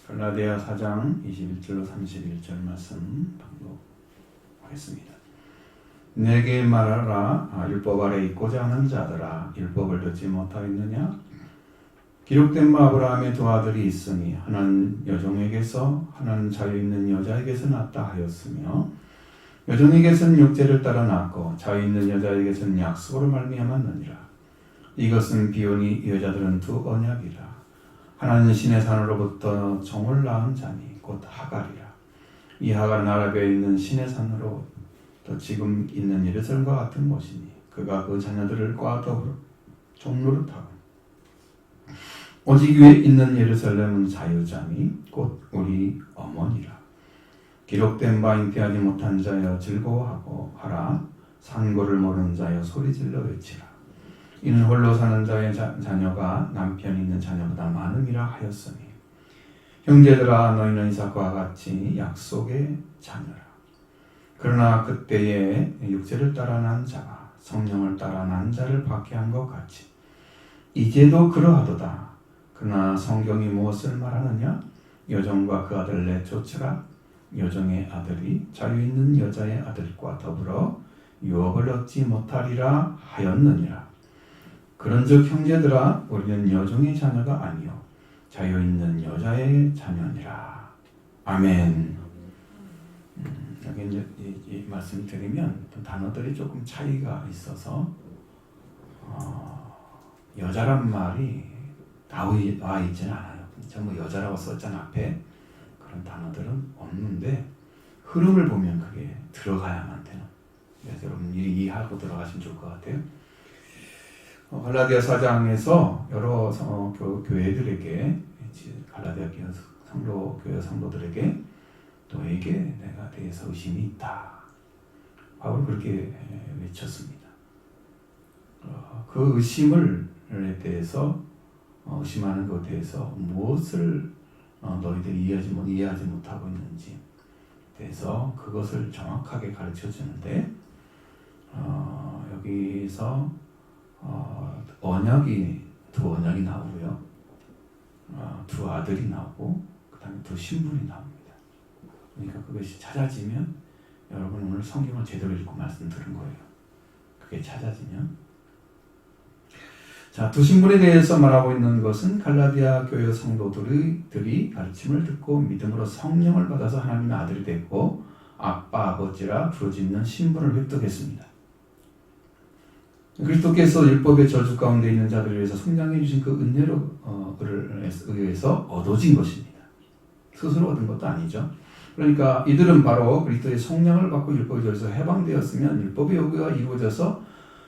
갈라디아 4장 21절로 31절 말씀 방독하겠습니다. 내게 말하라. 율법 아래 있고자 하는 자들아, 율법을 듣지 못하겠느냐? 기록된 바 아브라함의 두 아들이 있으니 하나는 여종에게서 하나는 자유 있는 여자에게서 낳았다 하였으며, 여종에게서는 육체를 따라 낳고 자유 있는 여자에게서는 약속으로 말미암았느니라. 이것은 비오니 여자들은 두 언약이라. 하나는 신의 산으로부터 종을 낳은 자니 곧 하갈이라. 이 하갈은 아라비아에 있는 신의 산으로부터 지금 있는 예루살렘과 같은 곳이니 그가 그 자녀들과 더불어 종노릇하고, 오직 위에 있는 예루살렘은 자유자니 곧 우리 어머니라. 기록된 바 잉태하지 못한 자여 즐거워하고 하라. 산고를 모르는 자여 소리질러 외치라. 이는 홀로 사는 자의 자녀가 남편 있는 자녀보다 많음이라 하였으니, 형제들아 너희는 이삭과 같이 약속의 자녀라. 그러나 그때에 육체를 따라 난 자가 성령을 따라 난 자를 박해한 것 같이 이제도 그러하도다. 그러나 성경이 무엇을 말하느냐? 여종과 그 아들을 내쫓으라. 여종의 아들이 자유 있는 여자의 아들과 더불어 유업을 얻지 못하리라 하였느니라. 그런즉 형제들아, 우리는 여종의 자녀가 아니요 자유 있는 여자의 자녀니라. 아멘. 여기 이제 이 말씀 드리면 단어들이 조금 차이가 있어서 여자란 말이 나와 있지는 않아요. 전부 여자라고 썼잖아 앞에. 그런 단어들은 없는데 흐름을 보면 그게 들어가야만 되는. 그래서 여러분 이해하고 들어가시면 좋을 것 같아요. 갈라디아 4장에서 여러 교회들에게, 갈라디아 교회 성도들에게 너에게 내가 대해서 의심이 있다. 바울은 그렇게 외쳤습니다. 그 의심을 대해서 의심하는 것에 대해서 무엇을 너희들이 이해하지 못하고 있는지 대해서 그것을 정확하게 가르쳐 주는데, 여기서 두 언약이 나오고요, 두 아들이 나오고 그 다음에 두 신분이 나옵니다. 그러니까 그것이 찾아지면, 여러분 오늘 성경을 제대로 읽고 말씀 들은 거예요. 그게 찾아지면, 자, 두 신분에 대해서 말하고 있는 것은 갈라디아 교회 성도들이 가르침을 듣고 믿음으로 성령을 받아서 하나님의 아들이 되고 아빠 아버지라 부르짖는 신분을 획득했습니다. 그리스도께서 율법의 저주 가운데 있는 자들을 위해서 성장해 주신 그 은혜를 의해서 얻어진 것입니다. 스스로 얻은 것도 아니죠. 그러니까 이들은 바로 그리스도의 성령을 받고 율법의 저주에서 해방되었으면 율법의 요구가 이루어져서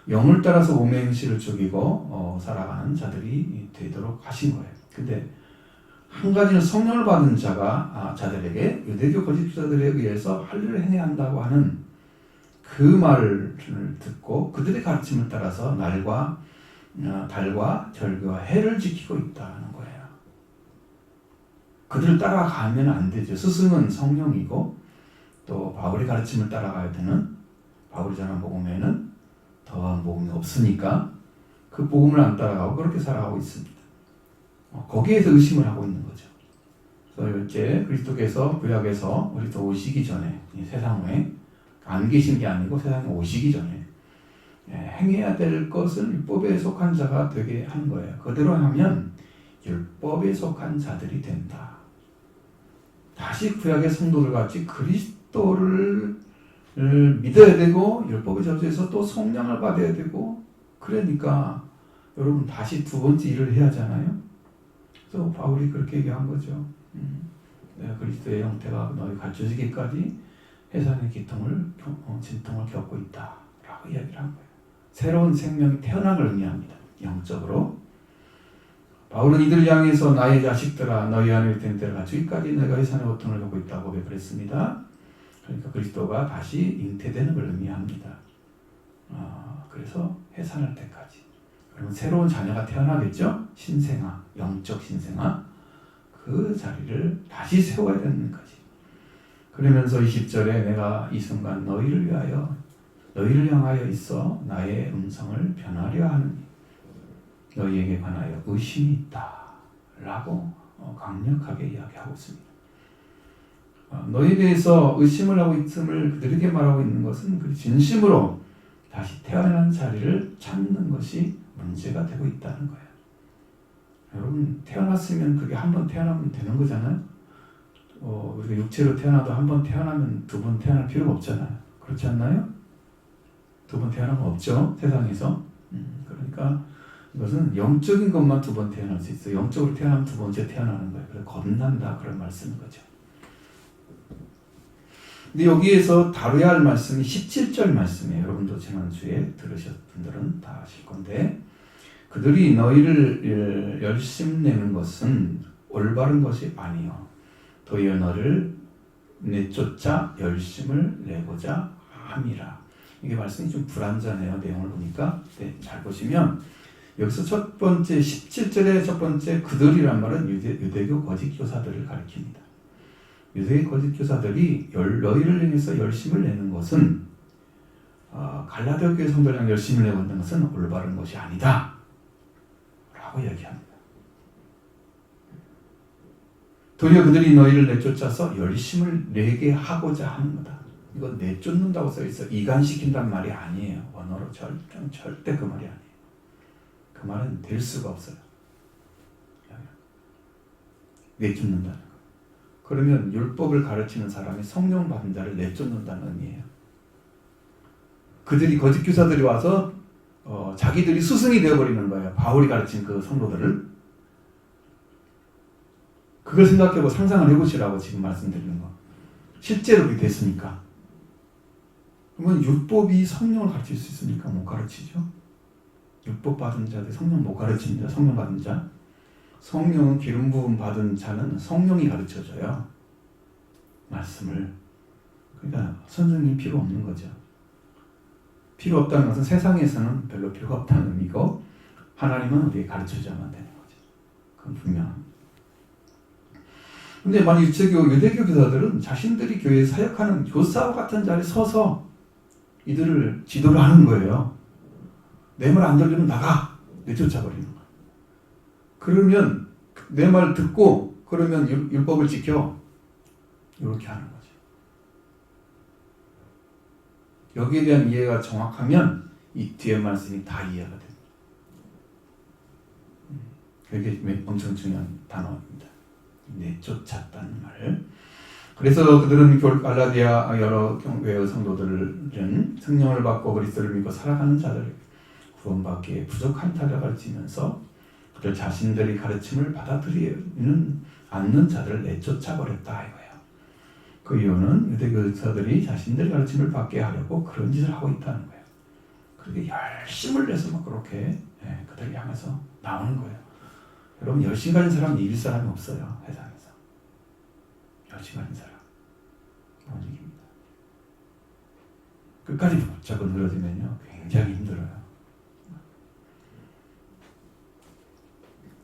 영을 따라서 몸의 행실을 죽이고 살아가는 자들이 되도록 하신 거예요. 근데 한 가지는 성령을 받은 자들에게 유대교 거짓자들에 의해서 할 일을 행해야 한다고 하는 그 말을 듣고 그들의 가르침을 따라서 날과 달과 절기와 해를 지키고 있다는 거예요. 그들을 따라가면 안 되죠. 스승은 성령이고 또 바울의 가르침을 따라가야 되는, 바울이 전한 복음에는 더한 복음이 없으니까 그 복음을 안 따라가고 그렇게 살아가고 있습니다. 거기에서 의심을 하고 있는 거죠. 그래서 이제 그리스도께서 구약에서 우리도 오시기 전에, 이 세상에 안 계신 게 아니고 세상에 오시기 전에 행해야 될 것은 율법에 속한 자가 되게 하는 거예요. 그대로 하면 율법에 속한 자들이 된다. 다시 구약의 성도들 같이 그리스도를 믿어야 되고 율법의 저주에서 또 성령을 받아야 되고, 그러니까 여러분 다시 두 번째 일을 해야 하잖아요. 그래서 바울이 그렇게 얘기한 거죠. 내가 그리스도의 형태가 너희 갖춰지기까지 해산의 진통을 겪고 있다 라고 이야기를 한 거예요. 새로운 생명이 태어남을 의미합니다. 영적으로. 바울은 이들을 향해서 나의 자식들아 너희 안에 된 때를 갖추기까지 내가 해산의 고통을 겪고 있다고 고백했습니다. 그러니까 그리스도가 다시 잉태되는 걸 의미합니다. 그래서 해산할 때까지. 그러면 새로운 자녀가 태어나겠죠? 신생아, 영적 신생아. 그 자리를 다시 세워야 되는 거지. 그러면서 20절에 내가 이 순간 너희를 향하여 있어 나의 음성을 변하려 하느니 너희에게 관하여 의심이 있다 라고 강력하게 이야기하고 있습니다. 너희에 대해서 의심을 하고 있음을 그들에게 말하고 있는 것은 그 진심으로 다시 태어난 자리를 찾는 것이 문제가 되고 있다는 거예요. 여러분, 태어났으면 그게 한 번 태어나면 되는 거잖아요. 우리가 육체로 태어나도 한 번 태어나면 두 번 태어날 필요가 없잖아요. 그렇지 않나요? 두 번 태어나면 없죠, 세상에서. 그러니까 이것은 영적인 것만 두 번 태어날 수 있어요. 영적으로 태어나면 두 번째 태어나는 거예요. 그래서 겁난다, 그런 말씀인 거죠. 근데 여기에서 다뤄야 할 말씀이 17절 말씀이에요. 여러분도 지난주에 들으셨 분들은 다 아실 건데, 그들이 너희를 열심내는 것은 올바른 것이 아니요 도리어 너를 내쫓아 열심을 내고자 함이라. 이게 말씀이 좀 불완전해요. 내용을 보니까. 네, 잘 보시면 여기서 첫 번째 17절의 첫 번째 그들이란 말은 유대교 거짓 교사들을 가리킵니다. 유대교 거짓 교사들이 너희를 향해서 열심을 내는 것은 갈라디아 교회 성도를 향해 열심을 내고 있는 것은 올바른 것이 아니다 라고 이야기합니다. 도리어 그들이 너희를 내쫓아서 열심을 내게 하고자 하는 거다. 이거 내쫓는다고 써있어. 이간시킨단 말이 아니에요. 언어로 절대 그 말이 아니에요. 그 말은 될 수가 없어요. 내쫓는다는 거. 그러면 율법을 가르치는 사람이 성령 받은 자를 내쫓는다는 의미예요. 그들이 거짓 교사들이 와서 자기들이 스승이 되어버리는 거예요. 바울이 가르친 그 성도들을. 그걸 생각해보고 상상을 해보시라고 지금 말씀드리는 거. 실제로 그렇게 됐으니까. 그러면 율법이 성령을 가르칠 수 있습니까? 못 가르치죠. 율법 받은 자들 성령 못 가르칩니다. 성령 받은 자. 성령은 기름 부음 받은 자는 성령이 가르쳐줘요. 말씀을. 그러니까 선생님이 필요 없는 거죠. 필요 없다는 것은 세상에서는 별로 필요가 없다는 의미고, 하나님은 우리에게 가르쳐줘야만 되는 거죠. 그건 분명합니다. 근데 만약 유대교 교사들은 자신들이 교회에 사역하는 교사와 같은 자리에 서서 이들을 지도를 하는 거예요. 내 말 안 들리면 나가! 내쫓아버리는 거예요. 그러면 내 말 듣고 그러면 율법을 지켜. 이렇게 하는 거죠. 여기에 대한 이해가 정확하면 이 뒤에 말씀이 다 이해가 됩니다. 그게 엄청 중요한 단어입니다. 내쫓았다는 말. 그래서 그들은 갈라디아 여러 교회의 성도들은 성령을 받고 그리스도를 믿고 살아가는 자들 구원받기에 부족한 자를 가르치면서 그들 자신들이 가르침을 받아들이는 않는 자들을 내쫓아버렸다 이거예요. 그 이유는 유대교사들이 자신들이 가르침을 받게 하려고 그런 짓을 하고 있다는 거예요. 그렇게 열심을 내서 막 그렇게 그들을 향해서 나오는 거예요. 여러분, 열심 가진 사람 이길 사람이 없어요. 세상에서. 열심 가진 사람 못 이깁니다. 끝까지 붙잡고 늘어지면요 굉장히 힘들어요.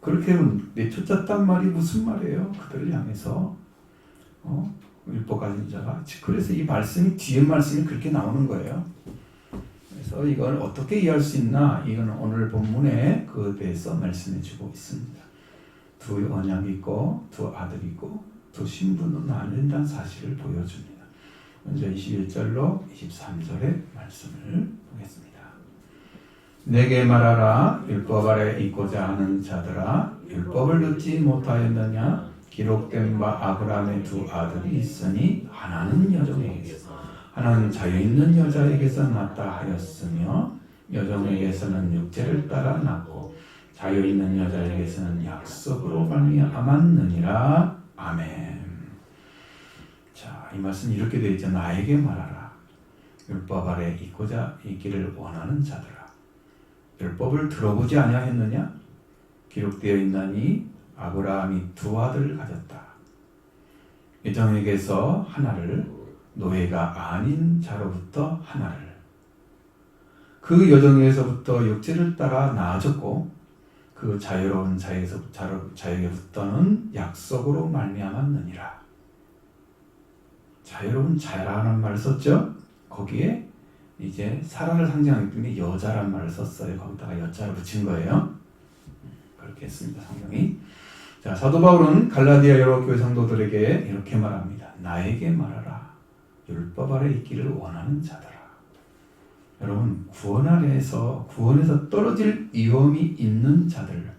그렇게 내쫓았단 말이 무슨 말이에요? 그들을 향해서 율법 가진 자가. 그래서 이 말씀이 뒤에 말씀이 그렇게 나오는 거예요. 그래서 이걸 어떻게 이해할 수 있나? 이건 오늘 본문에 그에 대해서 말씀해 주고 있습니다. 두 언약이 있고 두 아들이 있고 두 신분으로 나뉜다는 사실을 보여줍니다. 먼저 21절로 23절의 말씀을 보겠습니다. 내게 말하라. 율법 아래 있고자 하는 자들아, 율법을 듣지 못하였느냐? 기록된 바 아브라함의 두 아들이 있으니 하나는 여종에게서 하나는 자유있는 여자에게서 낳았다 하였으며 여종에게서는 육체를 따라 낳고 자유있는 여자에게서는 약속으로 말미암았느니라. 아멘. 자, 이 말씀 이렇게 되어 있죠. 나에게 말하라. 율법 아래 있고자 있기를 원하는 자들아, 율법을 들어보지 아니하였느냐? 기록되어 있나니 아브라함이 두 아들을 가졌다. 여종에게서 하나를, 노예가 아닌 자로부터 하나를. 그 여종에게서부터 육체를 따라 낳아졌고 그 자유로운 자에게부터는 약속으로 말미암았느니라. 자유로운 자라는 말을 썼죠. 거기에 이제 사라를 상징하기 때문에 여자란 말을 썼어요. 거기다가 여자를 붙인 거예요. 그렇게 했습니다, 성경이. 자, 자, 사도 바울은 갈라디아 여러 교회 성도들에게 이렇게 말합니다. 나에게 말하라. 율법 아래 있기를 원하는 자들아. 여러분, 구원에서 떨어질 위험이 있는 자들,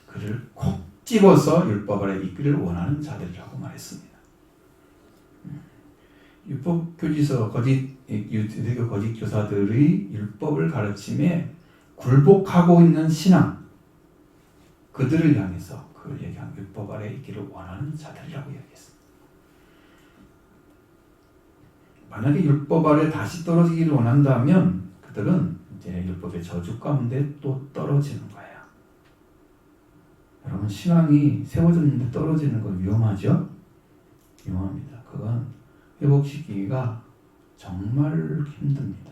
그를 콕 집어서 율법 아래 있기를 원하는 자들이라고 말했습니다. 율법 교지서 유대교 거짓 교사들의 율법을 가르침에 굴복하고 있는 신앙, 그들을 향해서 그걸 얘기한 율법 아래 있기를 원하는 자들이라고 이야기했습니다. 만약에 율법 아래 다시 떨어지기를 원한다면 그들은 이제 율법의 저주 가운데 또 떨어지는 거예요. 여러분, 신앙이 세워졌는데 떨어지는 건 위험하죠? 위험합니다. 그건 회복시키기가 정말 힘듭니다.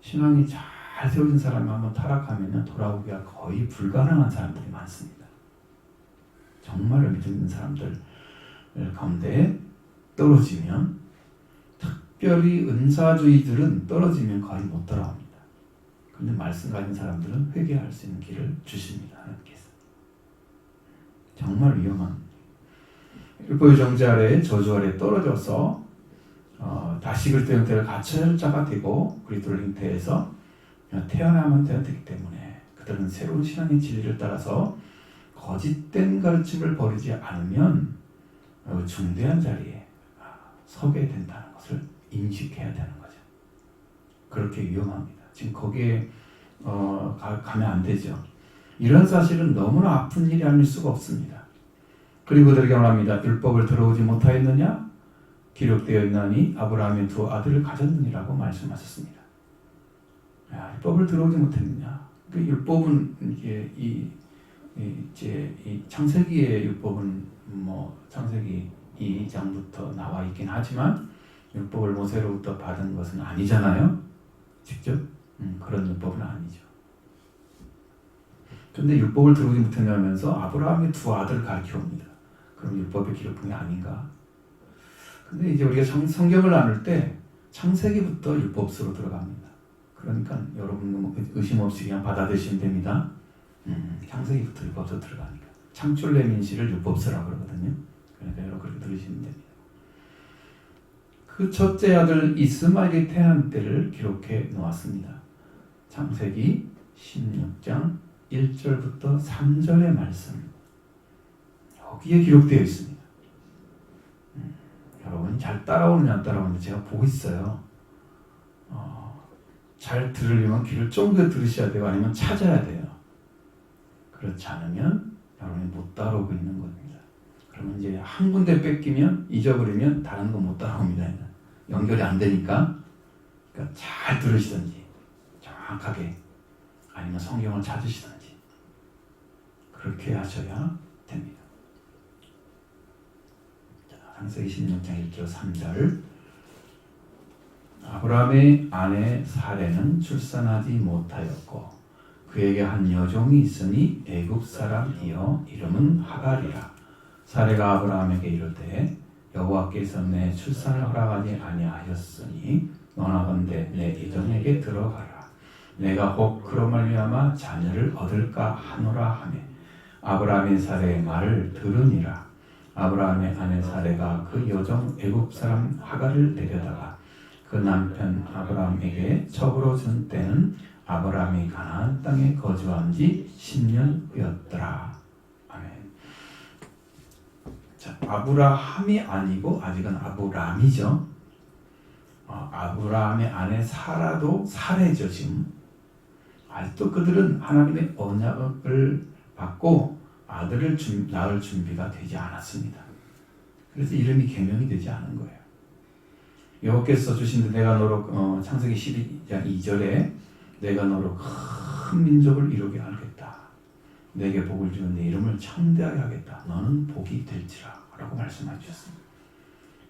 신앙이 잘 세워진 사람이 한번 타락하면 돌아오기가 거의 불가능한 사람들이 많습니다. 정말 믿는 사람들 가운데 떨어지면, 특별히 은사주의들은 떨어지면 거의 못 돌아옵니다. 그런데 말씀 가진 사람들은 회개할 수 있는 길을 주십니다. 하나님께서. 정말 위험한 율법의 정죄 아래 저주 아래 떨어져서 다시글 때를 갇혀야 자가 되고 그리스도를 잉태해서 태어나면 되기 때문에 그들은 새로운 신앙의 진리를 따라서 거짓된 가르침을 버리지 않으면 중대한 자리에 서게 된다는 것을 인식해야 되는 거죠. 그렇게 위험합니다. 지금 거기에 가면 안 되죠. 이런 사실은 너무나 아픈 일이 아닐 수가 없습니다. 그리고 그들에게 말합니다. 율법을 들어오지 못하였느냐? 기록되어 있나니 아브라함의 두 아들을 가졌느니라고 말씀하셨습니다. 율법을 들어오지 못했느냐? 그 율법은 이 창세기의 율법은 창세기 2장부터 나와 있긴 하지만 율법을 모세로부터 받은 것은 아니잖아요. 직접 그런 율법은 아니죠. 그런데 율법을 들어오지 못했냐면서 아브라함의 두 아들을 가르쳐옵니다. 그럼 율법의 기록품이 아닌가? 근데 이제 우리가 성경을 나눌 때 창세기부터 율법서로 들어갑니다. 그러니까 여러분 의심 없이 그냥 받아들이시면 됩니다. 창세기부터 율법서 들어가니까. 창출내민시를 율법서라고 그러거든요. 그러니까 여러분 그렇게 들으시면 됩니다. 그 첫째 아들 이스마엘이 태어난 때를 기록해 놓았습니다. 창세기 16장 1절부터 3절의 말씀, 여기에 기록되어 있습니다. 여러분 잘 따라오느냐 안 따라오느냐 제가 보고 있어요. 잘 들으려면 귀를 쫑긋 들으셔야 되고 아니면 찾아야 돼요. 그렇지 않으면 여러분이 못 따라오고 있는 겁니다. 그러면 이제 한 군데 뺏기면 잊어버리면 다른 거 못 따라옵니다. 연결이 안 되니까. 그러니까 잘 들으시든지 정확하게 아니면 성경을 찾으시든지 그렇게 하셔야 됩니다. 자, 창세기 16장 1절 3절. 아브라함의 아내 사레는 출산하지 못하였고 그에게 한 여종이 있으니 애굽 사람이여 이름은 하갈이라. 사레가 아브라함에게 이르되 여호와께서 내 출산을 허락하지 아니하였으니 너나건대 내 이전에게 들어가라. 내가 혹 그로 말미암아 자녀를 얻을까 하노라 하며 아브라함의 사레의 말을 들으니라. 아브라함의 아내 사레가 그 여종 애굽 사람 하갈을 데려다가 그 남편 아브라함에게 첩으로 준 때는 아브라함이 가나안 땅에 거주한 지 10년 후였더라. 아멘. 자, 아브라함이 아니고 아직은 아브람이죠. 아브라함의 아내 사라도 사례죠. 지금 아직도 그들은 하나님의 언약을 받고 아들을 낳을 준비가 되지 않았습니다. 그래서 이름이 계명이 되지 않은 거예요. 여호와께서 주신 내가 너로 창세기 12장 2절에 내가 너로 큰 민족을 이루게 하겠다. 내게 복을 주는 내 이름을 창대하게 하겠다. 너는 복이 될지라 라고 말씀해 주셨습니다.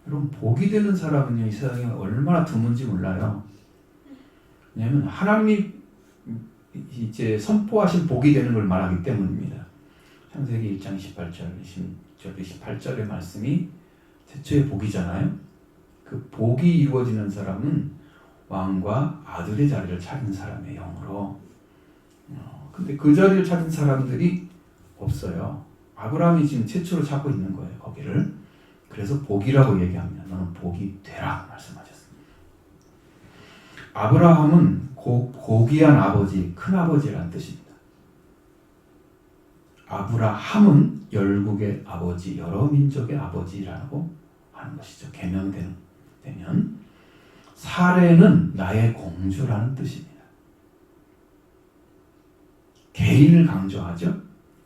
여러분 복이 되는 사람은요 이 세상에 얼마나 드문지 몰라요. 왜냐하면 하나님이 이제 선포하신 복이 되는 걸 말하기 때문입니다. 창세기 1장 28절, 28절의 말씀이 태초의 복이잖아요. 그 복이 이루어지는 사람은 왕과 아들의 자리를 찾은 사람의 영으로. 근데 그 자리를 찾은 사람들이 없어요. 아브라함이 지금 최초로 찾고 있는 거예요. 거기를. 그래서 복이라고 얘기하면 너는 복이 되라 말씀하셨습니다. 아브라함은 고귀한 아버지, 큰 아버지라는 뜻입니다. 아브라함은 열국의 아버지, 여러 민족의 아버지라고 하는 것이죠. 계명되면 사레는 나의 공주라는 뜻입니다. 개인을 강조하죠.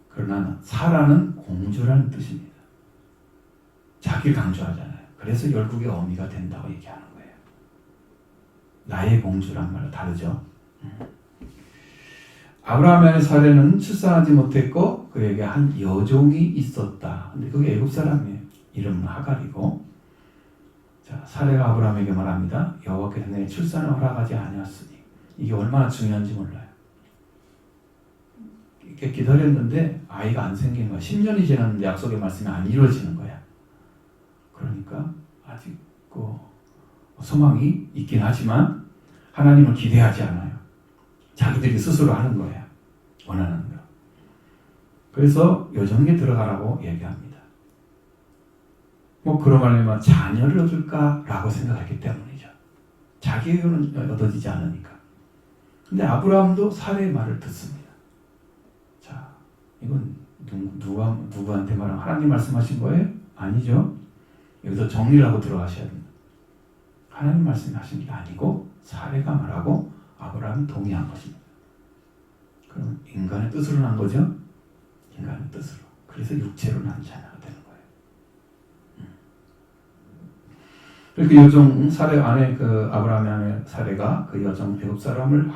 그러나 사라는 공주라는 뜻입니다. 자기를 강조하잖아요. 그래서 열국의 어미가 된다고 얘기하는 거예요. 나의 공주란 말은 다르죠. 아브라함의 사례는 출산하지 못했고 그에게 한 여종이 있었다. 근데 그게 애굽 사람이에요. 이름은 하갈이고. 자, 사례가 아브라함에게 말합니다. 여호와께서 내 출산을 허락하지 아니하였으니. 이게 얼마나 중요한지 몰라요. 이렇게 기다렸는데 아이가 안 생기는 거야. 10년이 지났는데 약속의 말씀이 안 이루어지는 거야. 그러니까 아직 소망이 있긴 하지만 하나님을 기대하지 않아요. 자기들이 스스로 하는 거예요. 원하는 거. 그래서 여정에 들어가라고 얘기합니다. 그러면 자녀를 얻을까라고 생각했기 때문이죠. 자기의 의는 얻어지지 않으니까. 근데 아브라함도 사례의 말을 듣습니다. 자, 이건 누구한테 말하면 하나님 말씀하신 거예요? 아니죠. 여기서 정리를 하고 들어가셔야 됩니다. 하나님 말씀하신 게 아니고 사례가 말하고 아브라함이 동의한 것입니다. 그럼 인간의 뜻으로 난 거죠? 인간의 뜻으로. 그래서 육체로 난 자녀가 되는 거예요. 그렇게 여종 사례 안에 아브라함의 안에 사례가 그 여종 애굽 사람을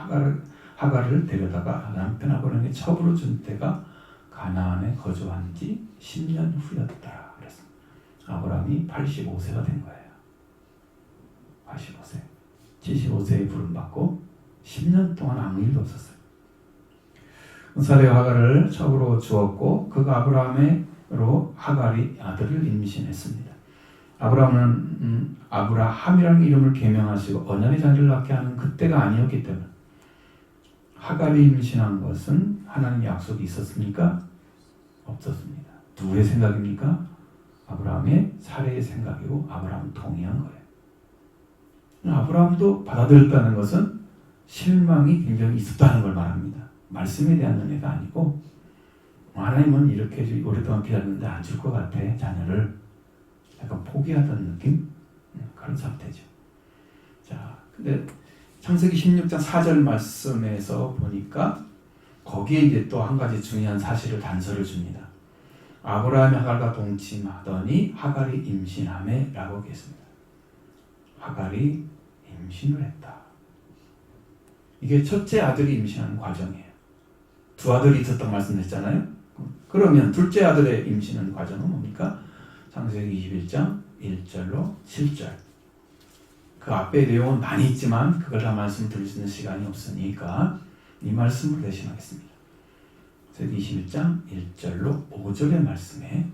하갈을 데려다가 남편 아브라함에게 첩으로 준 때가 가나안에 거주한 지 10년 후였다. 그랬습니다. 아브라함이 85세가 된 거예요. 85세. 75세에 부름받고 10년 동안 아무 일도 없었어요. 사레와 하갈을 첩으로 주었고 그가 아브라함으로 하갈이 아들을 임신했습니다. 아브라함은 아브라함이라는 이름을 계명하시고 언약의 자녀를 낳게 하는 그때가 아니었기 때문에 하갈이 임신한 것은 하나님의 약속이 있었습니까? 없었습니다. 누구의 생각입니까? 아브라함의 사례의 생각이고 아브라함은 동의한 거예요. 아브라함도 받아들였다는 것은 실망이 굉장히 있었다는 걸 말합니다. 말씀에 대한 은혜가 아니고 하나님은 이렇게 오랫동안 기다렸는데 안 줄 것 같아 자녀를 약간 포기하던 느낌? 그런 상태죠. 자, 근데 창세기 16장 4절 말씀에서 보니까 거기에 이제 또 한 가지 중요한 사실을 단서를 줍니다. 아브라함이 하갈과 동침하더니 하갈이 임신하매 라고 했습니다. 하갈이 임신을 했다. 이게 첫째 아들이 임신하는 과정이에요. 두 아들이 있었던 말씀드렸잖아요. 그러면 둘째 아들의 임신하는 과정은 뭡니까? 창세기 21장 1절로 7절. 그 앞에 내용은 많이 있지만 그걸 다 말씀드릴 수 있는 시간이 없으니까 이 말씀을 대신하겠습니다. 창세기 21장 1절로 5절의 말씀에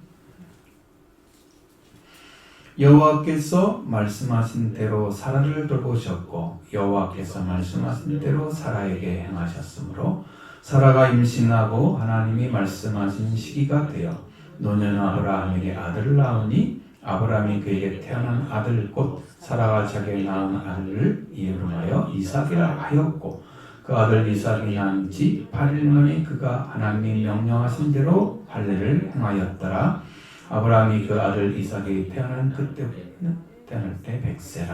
여호와께서 말씀하신 대로 사라를 돌보셨고 여호와께서 말씀하신 대로 사라에게 행하셨으므로 사라가 임신하고 하나님이 말씀하신 시기가 되어 노년 아브라함에게 아들을 낳으니 아브라함이 그에게 태어난 아들 곧 사라가 자기의 낳은 아들을 이름하여 이삭이라 하였고 그 아들 이삭이 낳은 지 8일 만에 그가 하나님이 명령하신 대로 할례를 행하였더라. 아브라함이 그 아들 이삭이 태어난 그때는 태어날 때 100세라.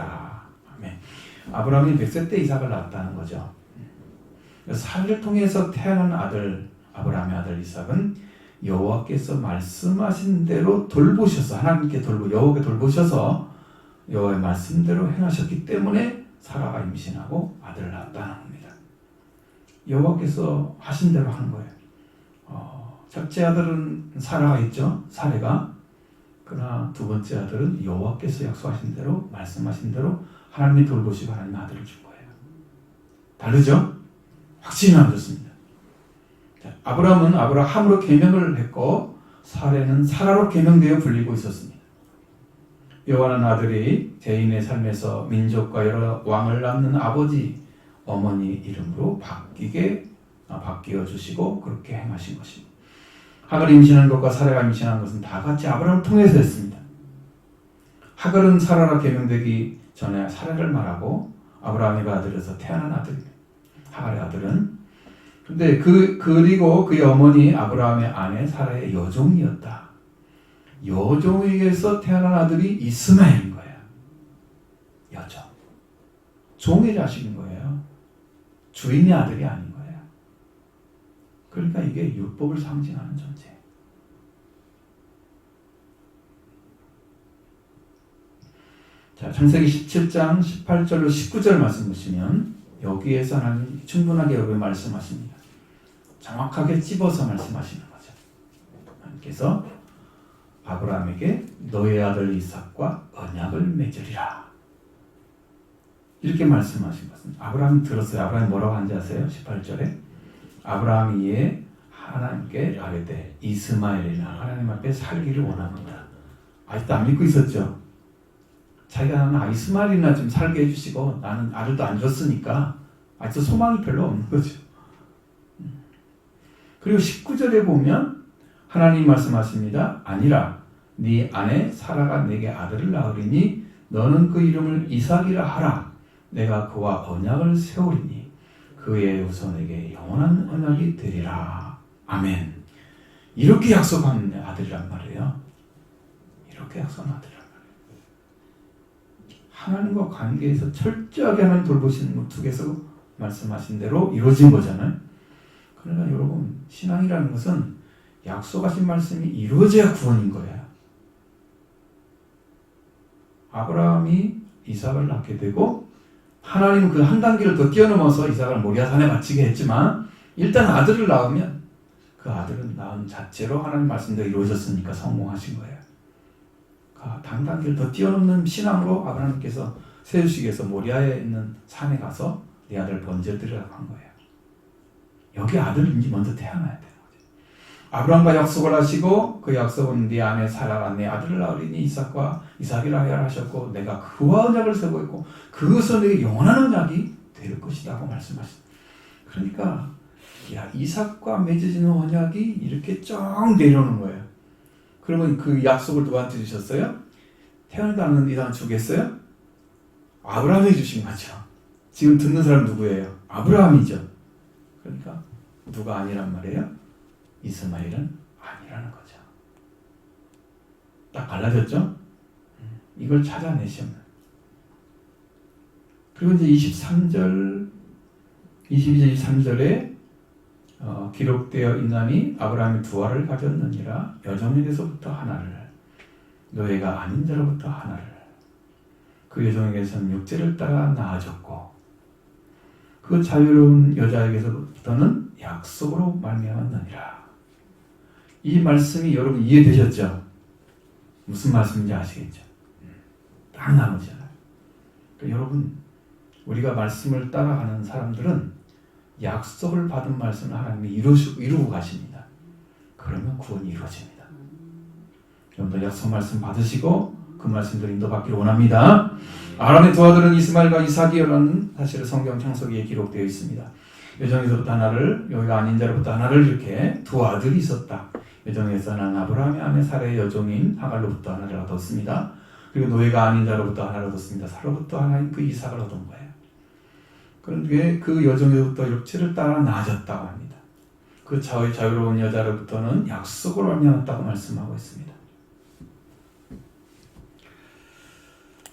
아멘. 아브라함이 100세 때 이삭을 낳았다는 거죠. 사례를 통해서 태어난 아들 아브라함의 아들 이삭은 여호와께서 말씀하신 대로 돌보셔서 하나님께 여호와께 돌보셔서 여호와의 말씀대로 행하셨기 때문에 사라가 임신하고 아들을 낳았다는 겁니다. 여호와께서 하신 대로 한 거예요. 첫째 아들은 사라가 있죠. 사례가. 그러나 두 번째 아들은 여호와께서 약속하신 대로 말씀하신 대로 하나님이 돌보시고 하나님 아들을 준 거예요. 다르죠? 확신이 안 좋습니다. 아브라함은 아브라함으로 계명을 했고 사례는 사라로 계명되어 불리고 있었습니다. 여호와는 아들이 죄인의 삶에서 민족과 여러 왕을 낳는 아버지, 어머니 이름으로 바뀌어 주시고 그렇게 행하신 것입니다. 하갈이 임신한 것과 사라가 임신한 것은 다 같이 아브라함을 통해서 했습니다. 하갈은 사라라 개명되기 전에 사라를 말하고 아브라함이 받아들여서 태어난 아들입니다. 하갈의 아들은. 근데 그리고 그의 어머니 아브라함의 아내 사라의 여종이었다. 여종에게서 태어난 아들이 이스마엘인 거예요. 여종. 종의 자식인 거예요. 주인의 아들이 아닌 거예요. 그러니까 이게 율법을 상징하는 존재. 자, 창세기 17장 18절로 19절 말씀 보시면 여기에서 하나님 충분하게 여러분 말씀하십니다. 정확하게 찝어서 말씀하시는 거죠. 하나님께서 아브라함에게 너의 아들 이삭과 언약을 맺으리라. 이렇게 말씀하신 것입니다. 아브라함이 들었어요. 아브라함이 뭐라고 하는지 아세요? 18절에 아브라함이 이에 하나님께 아뢰되 이스마엘이나 하나님 앞에 살기를 원합니다. 아직도 안 믿고 있었죠. 자기가 나는 이스마엘이나 좀 살게 해주시고 나는 아들도 안 줬으니까 아직도 소망이 별로 없는 거죠. 그리고 19절에 보면 하나님 말씀하십니다. 아니라 네 아내 사라가 내게 아들을 낳으리니 너는 그 이름을 이삭이라 하라. 내가 그와 언약을 세우리니 그의 후손에게 영원한 언약이 되리라. 아멘. 이렇게 약속한 아들이란 말이에요. 이렇게 약속한 아들이란 말이에요. 하나님과 관계에서 철저하게 하나님 돌보시는 목적에서 말씀하신 대로 이루어진 거잖아요. 그러니까 여러분 신앙이라는 것은 약속하신 말씀이 이루어져야 구원인 거예요. 아브라함이 이삭을 낳게 되고 하나님은 그 한 단계를 더 뛰어넘어서 이삭을 모리아산에 바치게 했지만 일단 아들을 낳으면 그 아들은 낳은 자체로 하나님 말씀대로 이루어졌으니까 성공하신 거예요. 그 한 단계를 더 뛰어넘는 신앙으로 아브라함께서 세우시기 위해서 모리아에 있는 산에 가서 네 아들 번제드리라고 한 거예요. 여기 아들인지 먼저 태어나야 돼요. 아브라함과 약속을 하시고 그 약속은 네 아내 사라가 내 아들을 낳으리니 이삭이라 하셨고 내가 그와 언약을 세우고 있고 그것은 내게 영원한 언약이 될 것이라고 말씀하십니다. 그러니까 이삭과 맺어지는 언약이 이렇게 쫙 내려오는 거예요. 그러면 그 약속을 누구한테 주셨어요? 태어나지 않는 이삭은 주겠어요? 아브라함이 주신 거죠. 지금 듣는 사람 누구예요? 아브라함이죠. 그러니까 누가 아니란 말이에요? 이스마엘은 아니라는 거죠. 딱 갈라졌죠? 이걸 찾아내시면. 그리고 이제 23절, 22절, 23절에 기록되어 있나니 아브라함이 두 알을 가졌느니라 여종에게서부터 하나를 노예가 아닌 자로부터 하나를 그 여종에게서는 육체를 따라 낳아졌고 그 자유로운 여자에게서부터는 약속으로 말미암았느니라. 이 말씀이 여러분 이해되셨죠? 무슨 말씀인지 아시겠죠? 딱 나누잖아요. 그러니까 여러분 우리가 말씀을 따라가는 사람들은 약속을 받은 말씀을 하나님이 이루고 가십니다. 그러면 구원이 이루어집니다. 여러분들 약속 말씀 받으시고 그 말씀대로 인도받기를 원합니다. 아론의 두 아들은 이스마엘과 이삭이라는 사실을 성경 창세기에 기록되어 있습니다. 여종에서부터 하나를 여기가 아닌 자로부터 하나를 이렇게 두 아들이 있었다. 여종에서는 아브라함의 아내 사라의 여종인 하갈로부터 하나를 얻었습니다. 그리고 노예가 아닌 자로부터 하나를 얻었습니다. 사로부터 하나인 그 이삭을 얻은 거예요. 그런데 그 여종에서부터 육체를 따라 낳아졌다고 합니다. 그 자유로운 여자로부터는 약속을 말미암았다고 말씀하고 있습니다.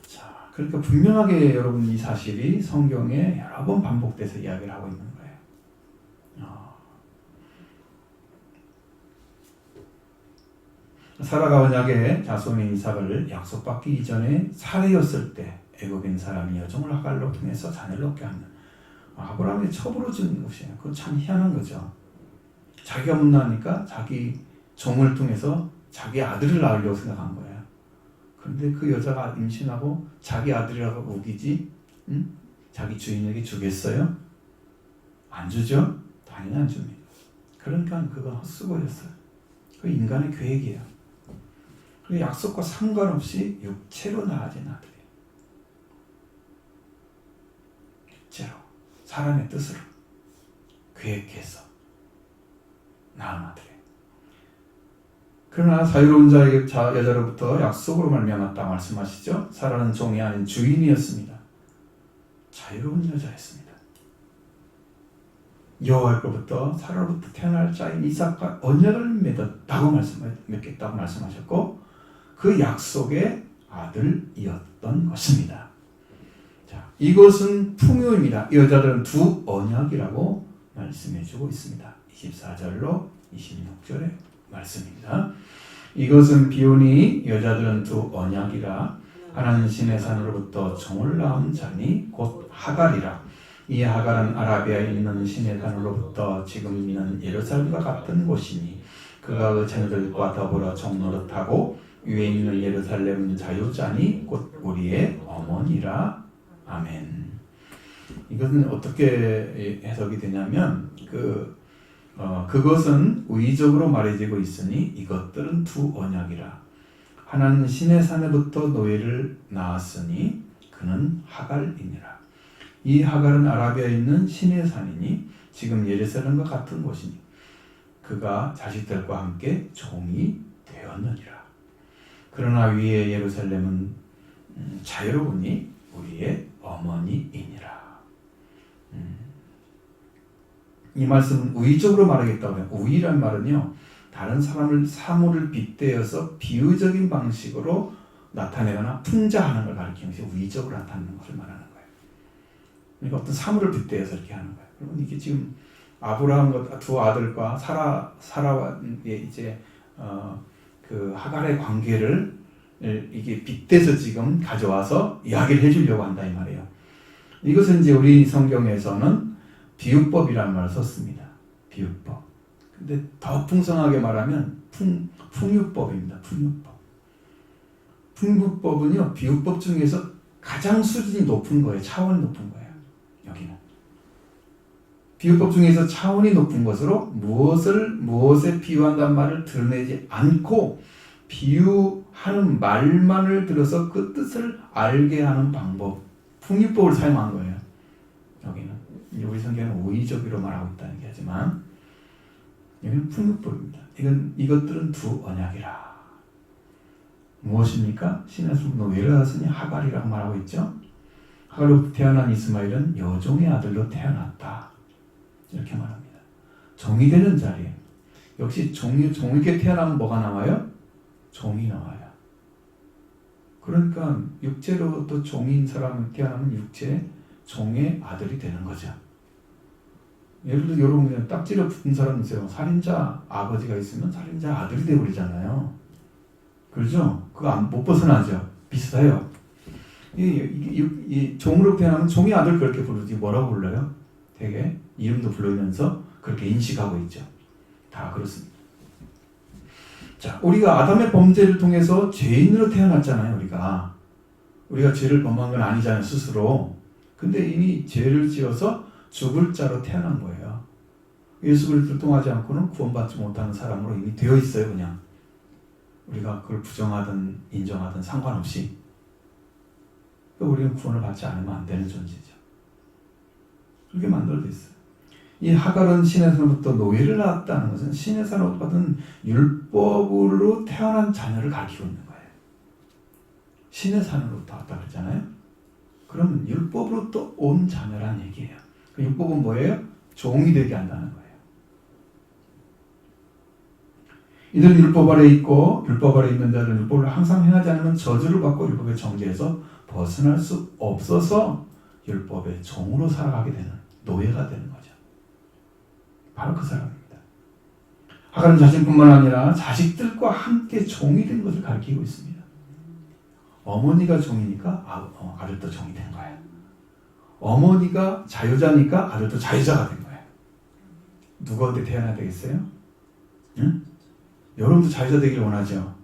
자, 그러니까 분명하게 여러분 이 사실이 성경에 여러 번 반복돼서 이야기를 하고 있는 거예요. 사라가 언약의 자손인 이삭을 약속받기 이전에 살해였을 때 애굽인 사람이 여종을 하갈로 통해서 자녀를 얻게 하는 아브라함의 첩으로 준 것이에요. 그건 참 희한한 거죠. 자기가 못나니까 자기 종을 통해서 자기 아들을 낳으려고 생각한 거예요. 그런데 그 여자가 임신하고 자기 아들이라고 우기지, 자기 주인에게 주겠어요? 안 주죠? 당연히 안 줍니다. 그러니까 그건 헛수고였어요. 그 인간의 계획이에요. 그 약속과 상관없이 육체로 낳아진 아들이에요. 육체로 사람의 뜻으로 계획해서 낳은 아들이에요. 그러나 자유로운 여자로부터 약속으로 말미암았다 말씀하시죠. 사라는 종이 아닌 주인이었습니다. 자유로운 여자였습니다. 여호와로부터 사라로부터 태어날 자인 이삭과 언약을 맺겠다고 말씀하셨고 그 약속의 아들이었던 것입니다. 자, 이것은 풍요입니다. 이 여자들은 두 언약이라고 말씀해주고 있습니다. 24절로 26절의 말씀입니다. 이것은 비오니 여자들은 두 언약이라 하나는 신의 산으로부터 종을 낳은 자니 곧 하갈이라. 이 하갈은 아라비아에 있는 신의 산으로부터 지금 있는 예루살렘과 같은 곳이니 그가 그 자녀들과 더불어 종노릇하고 위에 있는 예루살렘 자유자니 곧 우리의 어머니라. 아멘. 이것은 어떻게 해석이 되냐면 그것은 의적으로 말해지고 있으니 이것들은 두 언약이라. 하나는 신의 산에부터 노예를 낳았으니 그는 하갈이니라. 이 하갈은 아라비아에 있는 신의 산이니 지금 예루살렘과 같은 곳이니 그가 자식들과 함께 종이 되었느니라. 그러나 위에 예루살렘은 자유로우니 우리의 어머니이니라. 이 말씀은 우의적으로 말하겠다고 해요. 우의란 말은요, 다른 사물을 빗대어서 비유적인 방식으로 나타내거나 풍자하는 걸 가리키는 것이 우의적으로 나타내는 것을 말하는 거예요. 그러니까 어떤 사물을 빗대어서 이렇게 하는 거예요. 그러면 이게 지금 아브라함과 두 아들과 사라와 이제 그 하갈의 관계를 이게 빗대서 지금 가져와서 이야기를 해주려고 한다 이 말이에요. 이것은 이제 우리 성경에서는 비유법이라는 말을 썼습니다. 비유법. 근데 더 풍성하게 말하면 풍유법입니다. 풍유법. 풍유법은요, 비유법 중에서 가장 수준이 높은 거예요. 차원이 높은 거예요. 여기는. 비유법 중에서 차원이 높은 것으로 무엇에 비유한다는 말을 드러내지 않고 비유하는 말만을 들어서 그 뜻을 알게 하는 방법, 풍유법을 사용한 거예요. 여기는. 우리 성경은 우의적으로 말하고 있다는 게 하지만 여기는 풍유법입니다. 이것들은 두 언약이라. 무엇입니까? 신에서 노예를 낳았으니 하갈이라고 말하고 있죠. 하갈로부터 태어난 이스마엘은 여종의 아들로 태어났다. 이렇게 말합니다. 종이 되는 자리에 역시 종이게 태어나면 뭐가 나와요? 종이 나와요. 그러니까 육체로 또 종인 사람이 태어나면 종의 아들이 되는 거죠. 예를 들어 여러분 딱지를 붙은 사람 있어요. 살인자 아버지가 있으면 살인자 아들이 되어버리잖아요. 그렇죠? 그거 못 벗어나죠. 비슷해요. 이 종으로 태어나면 종의 아들 그렇게 부르지 뭐라고 불러요? 되게 이름도 부르면서 그렇게 인식하고 있죠. 다 그렇습니다. 자, 우리가 아담의 범죄를 통해서 죄인으로 태어났잖아요. 우리가 죄를 범한 건 아니잖아요. 스스로. 근데 이미 죄를 지어서 죽을 자로 태어난 거예요. 예수 그리스도를 통하지 않고는 구원받지 못하는 사람으로 이미 되어 있어요. 그냥 우리가 그걸 부정하든 인정하든 상관없이 우리는 구원을 받지 않으면 안 되는 존재죠. 그렇게 만들어져 있어요. 이 하갈은 신의 산으로부터 노예를 낳았다는 것은 신의 산으로부터 받은 율법으로 태어난 자녀를 가리키고 있는 거예요. 신의 산으로부터 왔다 그랬잖아요. 그러면 율법으로부터 온 자녀란 얘기예요. 그 율법은 뭐예요? 종이 되게 한다는 거예요. 이들은 율법 아래 있고 율법 아래 있는 자들은 율법을 항상 행하지 않으면 저주를 받고 율법의 정죄에서 벗어날 수 없어서 율법의 종으로 살아가게 되는 노예가 되는 거죠. 바로 그 사람입니다. 하갈은 자신뿐만 아니라 자식들과 함께 종이 된 것을 가리키고 있습니다. 어머니가 종이니까 아들도 종이 된 거예요. 어머니가 자유자니까 아들도 자유자가 된 거예요. 누가 어디 태어나야 되겠어요? 응? 여러분도 자유자 되기를 원하죠?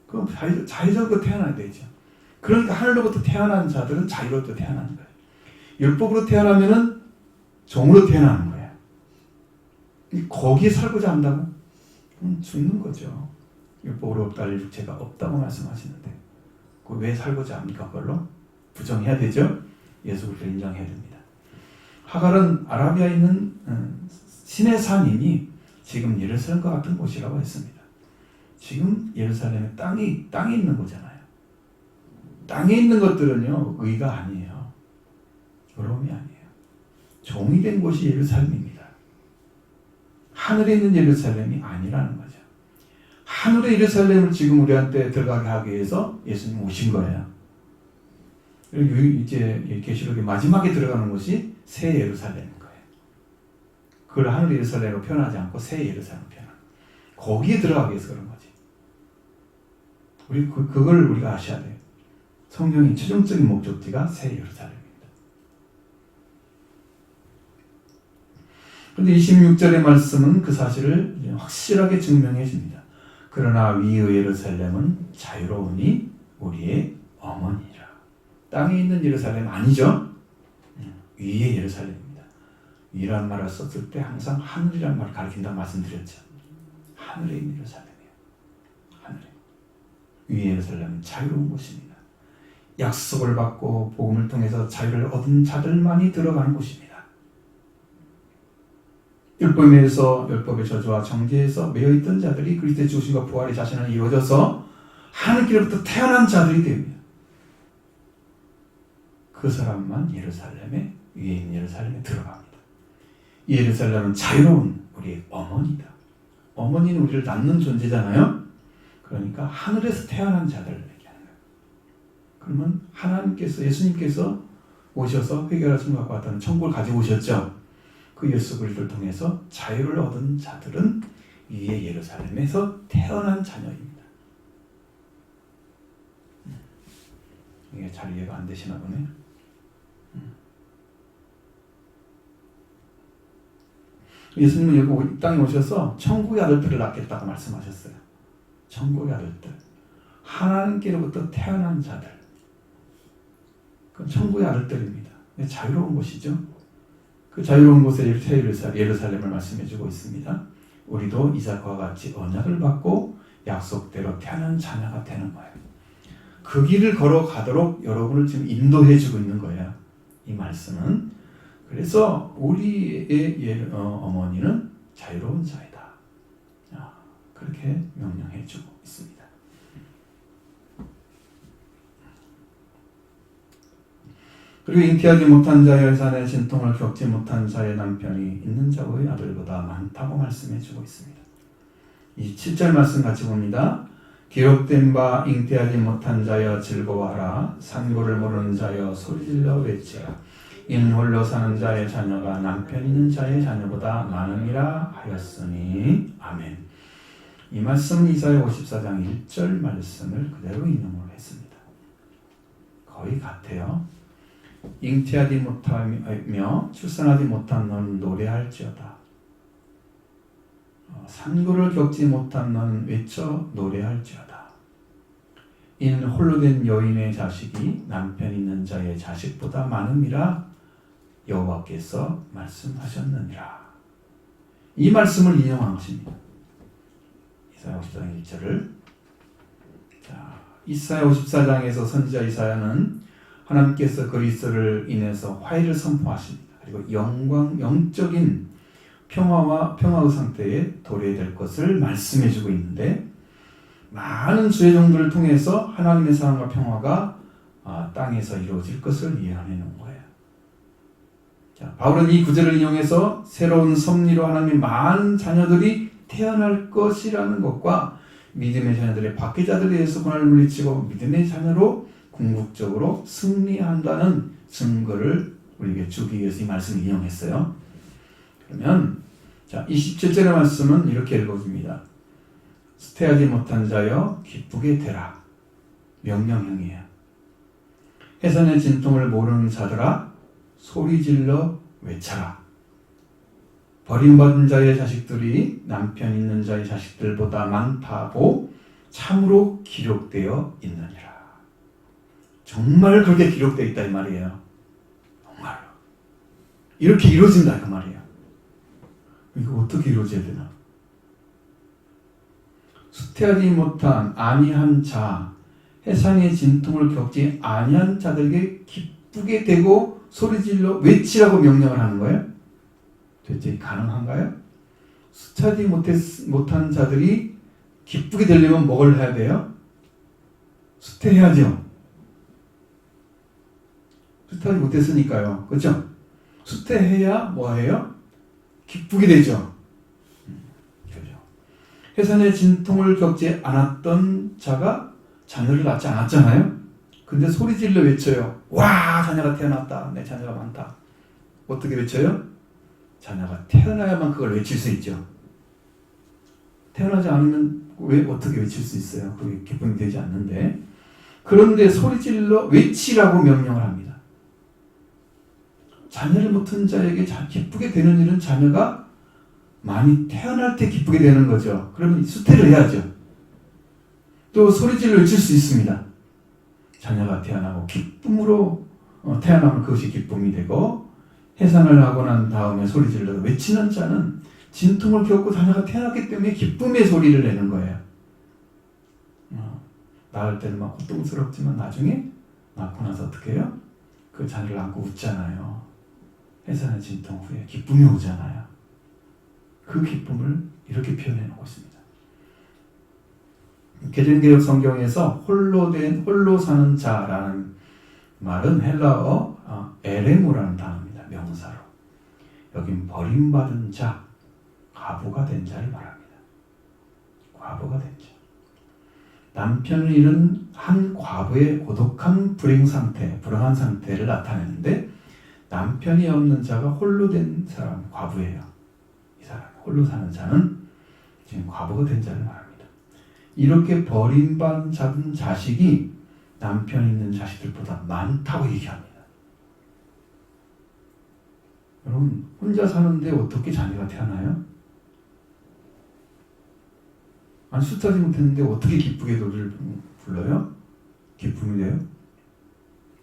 그럼 자유자로 태어나야 되죠. 그러니까 하늘로부터 태어난 자들은 자유로부터 태어나는 거예요. 율법으로 태어나면은 종으로 태어나는 거예요. 거기에 살고자 한다고? 그럼 죽는 거죠. 율법으로부터 알 육체가 없다고 말씀하시는데 왜 살고자 합니까? 그걸로? 부정해야 되죠? 예수 그리스도를 인정해야 됩니다. 하갈은 아라비아에 있는 신의 산이니 지금 예루살렘과 같은 곳이라고 했습니다. 지금 예루살렘의 땅에 있는 거잖아요. 땅에 있는 것들은요, 의가 아니에요. 의로움이 아니에요. 종이 된 곳이 예루살렘입니다. 하늘에 있는 예루살렘이 아니라는 거죠. 하늘의 예루살렘을 지금 우리한테 들어가게 하기 위해서 예수님 오신 거예요. 그리고 이제 계시록의 마지막에 들어가는 곳이 새 예루살렘인 거예요. 그걸 하늘 예루살렘으로 표현하지 않고 새 예루살렘으로 표현하는 거예요. 거기에 들어가기 위해서 그런 거지. 그걸 우리가 아셔야 돼요. 성경의 최종적인 목적지가 새 예루살렘입니다. 그런데 26절의 말씀은 그 사실을 확실하게 증명해 줍니다. 그러나 위의 예루살렘은 자유로우니 우리의 어머니라. 땅에 있는 예루살렘 아니죠? 위의 예루살렘입니다. 위라는 말을 썼을 때 항상 하늘이라는 말을 가리킨다고 말씀드렸죠. 하늘에 있는 예루살렘이에요. 하늘에. 위의 예루살렘은 자유로운 곳입니다. 약속을 받고 복음을 통해서 자유를 얻은 자들만이 들어가는 곳입니다. 율법의 저주와 정죄에서 매여있던 자들이 그리스도의 죽으심과 부활의 자신을 이루어져서 하늘길로부터 태어난 자들이 됩니다. 그 사람만 예루살렘에, 위에 있는 예루살렘에 들어갑니다. 이 예루살렘은 자유로운 우리의 어머니다. 어머니는 우리를 낳는 존재잖아요. 그러니까 하늘에서 태어난 자들을 얘기하는 거예요. 그러면 하나님께서, 예수님께서 오셔서 해결하신 것과 같다는 천국을 가지고 오셨죠. 그 예수 그리스도를 통해서 자유를 얻은 자들은 위의 예루살렘에서 태어난 자녀입니다. 이게 잘 이해가 안 되시나 보네. 예수님은 여기 땅에 오셔서 천국의 아들들을 낳겠다고 말씀하셨어요. 천국의 아들들. 하나님께로부터 태어난 자들. 그건 천국의 아들들입니다. 자유로운 곳이죠. 그 자유로운 곳에 새 예루살렘을 말씀해주고 있습니다. 우리도 이삭과 같이 언약을 받고 약속대로 태어난 자녀가 되는 거예요. 그 길을 걸어가도록 여러분을 지금 인도해주고 있는 거예요. 이 말씀은. 그래서 우리의 어머니는 자유로운 자이다. 그렇게 명령해주고 있습니다. 그리고 잉태하지 못한 자의 산의 진통을 겪지 못한 자의 남편이 있는 자의 아들보다 많다고 말씀해주고 있습니다. 이 7절 말씀 같이 봅니다. 기록된 바 잉태하지 못한 자여 즐거워하라. 산고를 모르는 자여 소리질러 외치라. 이는 홀로 사는 자의 자녀가 남편 있는 자의 자녀보다 많음이라 하였으니. 아멘. 이 말씀은 이사야 54장 1절 말씀을 그대로 인용을 했습니다. 거의 같아요. 잉태하지 못하며 출산하지 못한 너는 노래할지어다. 산고를 겪지 못한 너는 외쳐 노래할지어다. 이는 홀로 된 여인의 자식이 남편 있는 자의 자식보다 많음이라 여호와께서 말씀하셨느니라. 이 말씀을 인용한 것입니다. 이사야 54장 1절을. 이사야 54장에서 선지자 이사야는 하나님께서 그리스도를 인해서 화해를 선포하십니다. 그리고 영적인 평화의 상태에 도래될 것을 말씀해주고 있는데, 많은 주의 종들을 통해서 하나님의 사랑과 평화가 땅에서 이루어질 것을 예언해 놓은 거예요. 바울은 이 구절을 인용해서 새로운 섭리로 하나님의 많은 자녀들이 태어날 것이라는 것과 믿음의 자녀들의 박해자들에 대해서 고난을 물리치고 믿음의 자녀로 궁극적으로 승리한다는 증거를 우리에게 주기 위해서 이 말씀을 인용했어요. 그러면 27절의 말씀은 이렇게 읽어줍니다. 수태하지 못한 자여 기쁘게 되라. 명령형이에요. 해산의 진통을 모르는 자들아 소리질러 외쳐라. 버림받은 자의 자식들이 남편 있는 자의 자식들보다 많다고 참으로 기록되어 있느니라. 정말 그렇게 기록되어 있다 이 말이에요. 정말로. 이렇게 이루어진다 그 말이에요. 이거 어떻게 이루어져야 되나? 수태하지 못한 아니한 자, 해상의 진통을 겪지 아니한 자들에게 기쁘게 되고 소리질러 외치라고 명령을 하는 거예요. 도대체 가능한가요? 수태하지 못한 자들이 기쁘게 되려면 뭘 해야 돼요? 수태해야죠. 수태하지 못했으니까요. 그렇죠? 수태해야 뭐해요? 기쁘게 되죠. 그죠? 해산의 진통을 겪지 않았던 자가 자녀를 낳지 않았잖아요. 근데 소리질러 외쳐요. 와, 자녀가 태어났다. 내 자녀가 많다. 어떻게 외쳐요? 자녀가 태어나야만 그걸 외칠 수 있죠. 태어나지 않으면 왜 어떻게 외칠 수 있어요? 그게 기쁨이 되지 않는데. 그런데 소리질러 외치라고 명령을 합니다. 자녀를 못한 자에게 기쁘게 되는 일은 자녀가 많이 태어날 때 기쁘게 되는 거죠. 그러면 수태를 해야죠. 또 소리질러 외칠 수 있습니다. 자녀가 태어나고 기쁨으로 태어나면 그것이 기쁨이 되고, 해산을 하고 난 다음에 소리질러 외치는 자는 진통을 겪고 자녀가 태어났기 때문에 기쁨의 소리를 내는 거예요. 낳을 때는 막 고통스럽지만 나중에 낳고 나서 어떻게 해요? 그 자녀를 안고 웃잖아요. 해산의 진통 후에 기쁨이 오잖아요. 그 기쁨을 이렇게 표현해 놓고 있습니다. 개정개혁 성경에서 홀로 사는 자라는 말은 헬라어 에레무라는 단어입니다. 명사로. 여긴 버림받은 자, 과부가 된 자를 말합니다. 과부가 된 자. 남편을 잃은 한 과부의 고독한 불행한 상태를 나타내는데, 남편이 없는 자가 홀로 된 사람, 과부예요. 이 사람, 홀로 사는 자는 지금 과부가 된 자를 말합니다. 이렇게 버림받은 자식이 남편 있는 자식들보다 많다고 얘기합니다. 여러분, 혼자 사는데 어떻게 자녀가 태어나요? 아니, 숫자지 못했는데 어떻게 기쁘게 노래를 불러요? 기쁨이 돼요?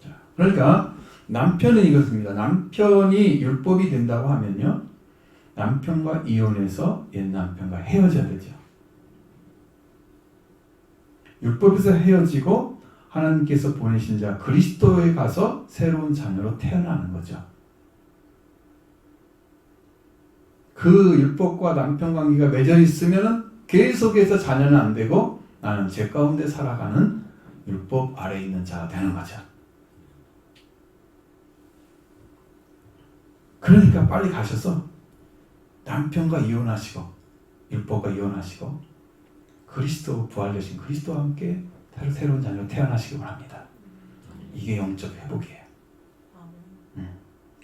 자, 그러니까 남편은 이것입니다. 남편이 율법이 된다고 하면요, 남편과 이혼해서 옛 남편과 헤어져야 되죠. 율법에서 헤어지고 하나님께서 보내신 자 그리스도에 가서 새로운 자녀로 태어나는 거죠. 그 율법과 남편 관계가 맺어 있으면 계속해서 자녀는 안 되고 나는 죄 가운데 살아가는 율법 아래에 있는 자가 되는 거죠. 그러니까 빨리 가셔서 남편과 이혼하시고 율법과 이혼하시고 그리스도 부활되신 그리스도와 함께 새로운 자녀로 태어나시기 바랍니다. 이게 영적 회복이에요.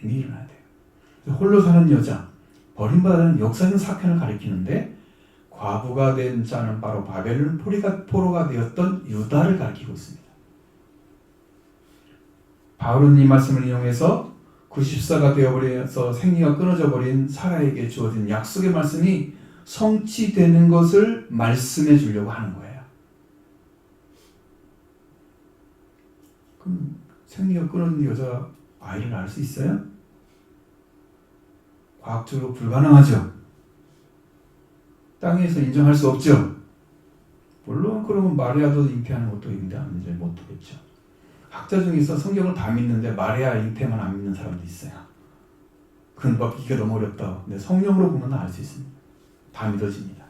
이게 일어나야 돼요. 홀로 사는 여자, 버림받은 역사적인 사건을 가리키는데, 과부가 된 자는 바로 바벨론 포로가 되었던 유다를 가리키고 있습니다. 바울은 이 말씀을 이용해서 94가 되어버려서 생리가 끊어져 버린 사라에게 주어진 약속의 말씀이 성취되는 것을 말씀해 주려고 하는 거예요. 그럼 생리가 끊어진 여자 아이를 낳을 수 있어요? 과학적으로 불가능하죠. 땅에서 인정할 수 없죠. 물론 그러면 마리아도 잉태하는 것도 인정하는지 못 하겠죠. 학자 중에서 성경을 다 믿는데 마리아 잉태만 안 믿는 사람도 있어요. 그건 믿기가 너무 어렵다. 근데 성령으로 보면 알 수 있습니다. 다 믿어집니다.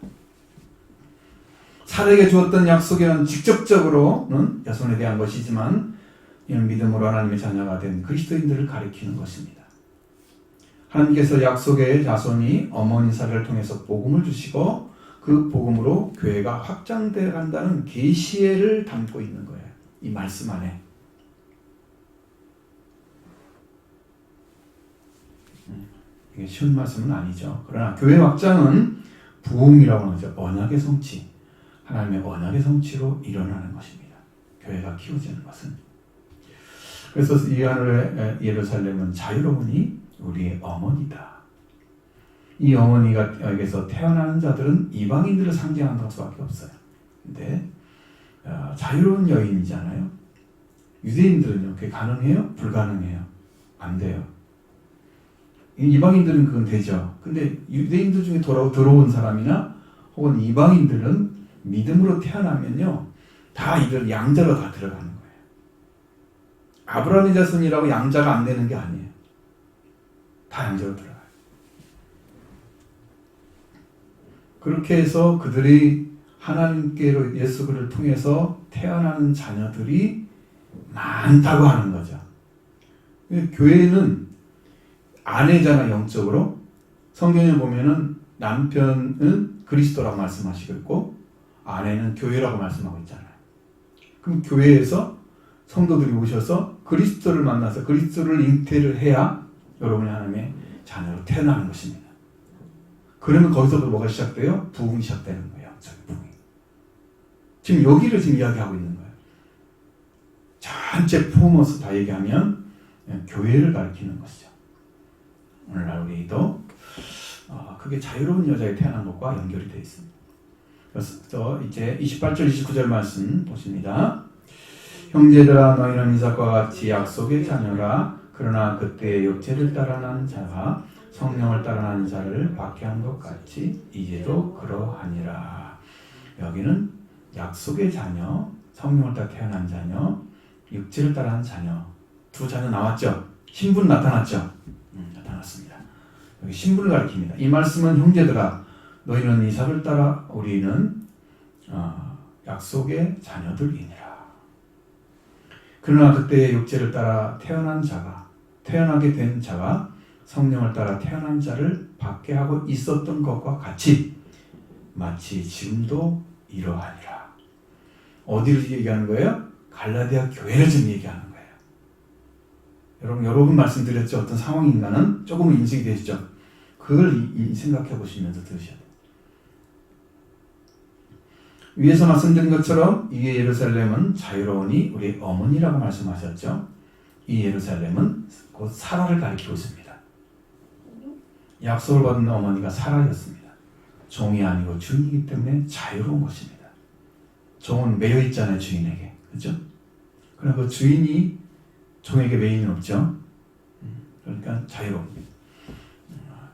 사라에게 주었던 약속에는 직접적으로는 야손에 대한 것이지만 이는 믿음으로 하나님의 자녀가 된 그리스도인들을 가리키는 것입니다. 하나님께서 약속의 자손이 어머니 사라를 통해서 복음을 주시고 그 복음으로 교회가 확장되어 간다는 계시를 담고 있는 거예요. 이 말씀 안에. 이게 쉬운 말씀은 아니죠. 그러나 교회 확장은 부흥이라고 하죠. 언약의 성취. 하나님의 언약의 성취로 일어나는 것입니다. 교회가 키워지는 것은. 그래서 이 하늘의 예루살렘은 자유로우니 우리의 어머니다. 이 어머니가에게서 태어나는 자들은 이방인들을 상징하는 수밖에 없어요. 근데 자유로운 여인이잖아요. 유대인들은요, 그게 가능해요? 불가능해요? 안 돼요. 이방인들은 그건 되죠. 근데 유대인들 중에 들어온 사람이나 혹은 이방인들은 믿음으로 태어나면요, 다 이들 양자로 다 들어가는 거예요. 아브라함의 자손이라고 양자가 안 되는 게 아니에요. 다 양자로 들어가요. 그렇게 해서 그들이 하나님께로 예수 그리스도를 통해서 태어나는 자녀들이 많다고 하는 거죠. 교회는 아내잖아, 영적으로. 성경에 보면은 남편은 그리스도라고 말씀하시고 있고 아내는 교회라고 말씀하고 있잖아요. 그럼 교회에서 성도들이 오셔서 그리스도를 만나서 그리스도를 잉태를 해야 여러분이 하나님의 자녀로 태어나는 것입니다. 그러면 거기서도 뭐가 시작돼요? 부흥이 시작되는 거예요. 부흥이. 지금 여기를 지금 이야기하고 있는 거예요. 전체 포머스 다 얘기하면 교회를 가리키는 것이죠. 오늘날 우리도 그게 자유로운 여자에 태어난 것과 연결이 되어 있습니다. 그래서 이제 28절 29절 말씀 보십니다. 형제들아 너희는 이삭과 같이 약속의 자녀라. 그러나 그때의 육체를 따라 난 자가 성령을 따라 난 자를 박해한 것 같이 이제도 그러하니라. 여기는 약속의 자녀, 성령을 따라 태어난 자녀, 육체를 따라 난 자녀, 두 자녀 나왔죠? 신분 나타났죠? 나타났습니다. 여기 신분을 가리킵니다. 이 말씀은 형제들아 너희는 이삭을 따라 우리는 약속의 자녀들이니라. 그러나 그때의 육체를 따라 태어나게 된 자가 성령을 따라 태어난 자를 박해하고 있었던 것과 같이 마치 지금도 이러하니라. 어디를 얘기하는 거예요? 갈라디아 교회를 지금 얘기하는 거예요. 여러분 말씀드렸죠. 어떤 상황인가는 조금은 인식이 되시죠. 그걸 생각해 보시면서 들으셔야 돼요. 위에서 말씀드린 것처럼 이 예루살렘은 자유로우니 우리 어머니라고 말씀하셨죠. 이 예루살렘은 곧 사라를 가리키고 있습니다. 약속을 받은 어머니가 사라였습니다. 종이 아니고 주인이기 때문에 자유로운 것입니다. 종은 매여 있잖아요, 주인에게. 그렇죠? 그러나 그 주인이 종에게 매이는 없죠. 그러니까 자유로웁니다.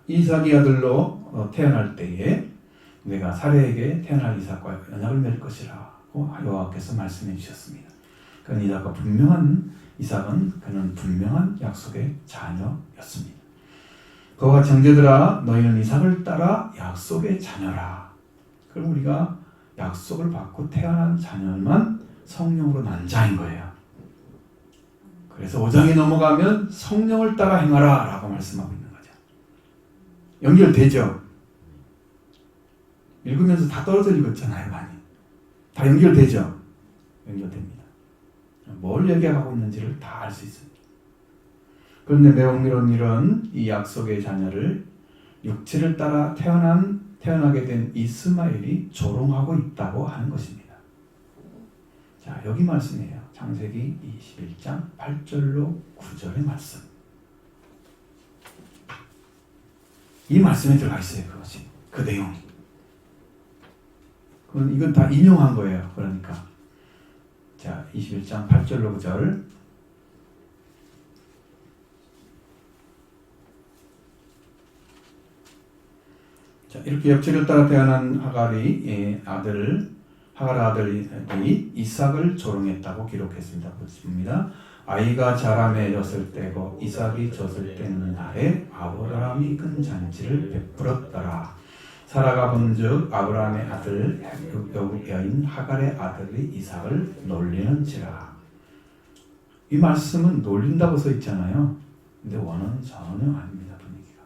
이삭이 아들로 태어날 때에 내가 사레에게 태어날 이삭과 연약을 맺을 것이라고 여호와께서 말씀해 주셨습니다. 그는 이삭은 그는 분명한 약속의 자녀였습니다. 그와 형제들아 너희는 이삭을 따라 약속의 자녀라. 그럼 우리가 약속을 받고 태어난 자녀만 성령으로 난 자인 거예요. 그래서 5장에 넘어가면 성령을 따라 행하라 라고 말씀하고 있는 거죠. 연결되죠? 읽으면서 다 떨어져 읽었잖아요, 많이. 다 연결되죠? 연결됩니다. 뭘 얘기하고 있는지를 다 알 수 있습니다. 그런데 매우 흥미로운 일은 이 약속의 자녀를 육체를 따라 태어나게 된 이스마엘이 조롱하고 있다고 하는 것입니다. 자, 여기 말씀이에요. 창세기 21장 8절로 9절의 말씀. 이 말씀에 들어가 있어요, 그것이. 그 내용이. 이건 다 인용한 거예요. 그러니까. 자, 21장 8절로 9절. 자, 이렇게 옆체를 따라 태어난 하갈의 아들이 이삭을 조롱했다고 기록했습니다. 보십니다. 아이가 자라매졌을 때고 이삭이 졌을 때는 날에 아브라함이 큰 잔치를 베풀었더라. 사라가 본즉 아브라함의 아들 여국 여인 하갈의 아들이 이삭을 놀리는지라. 이 말씀은 놀린다고 써 있잖아요. 근데 원어는 전혀 아닙니다. 분위기가.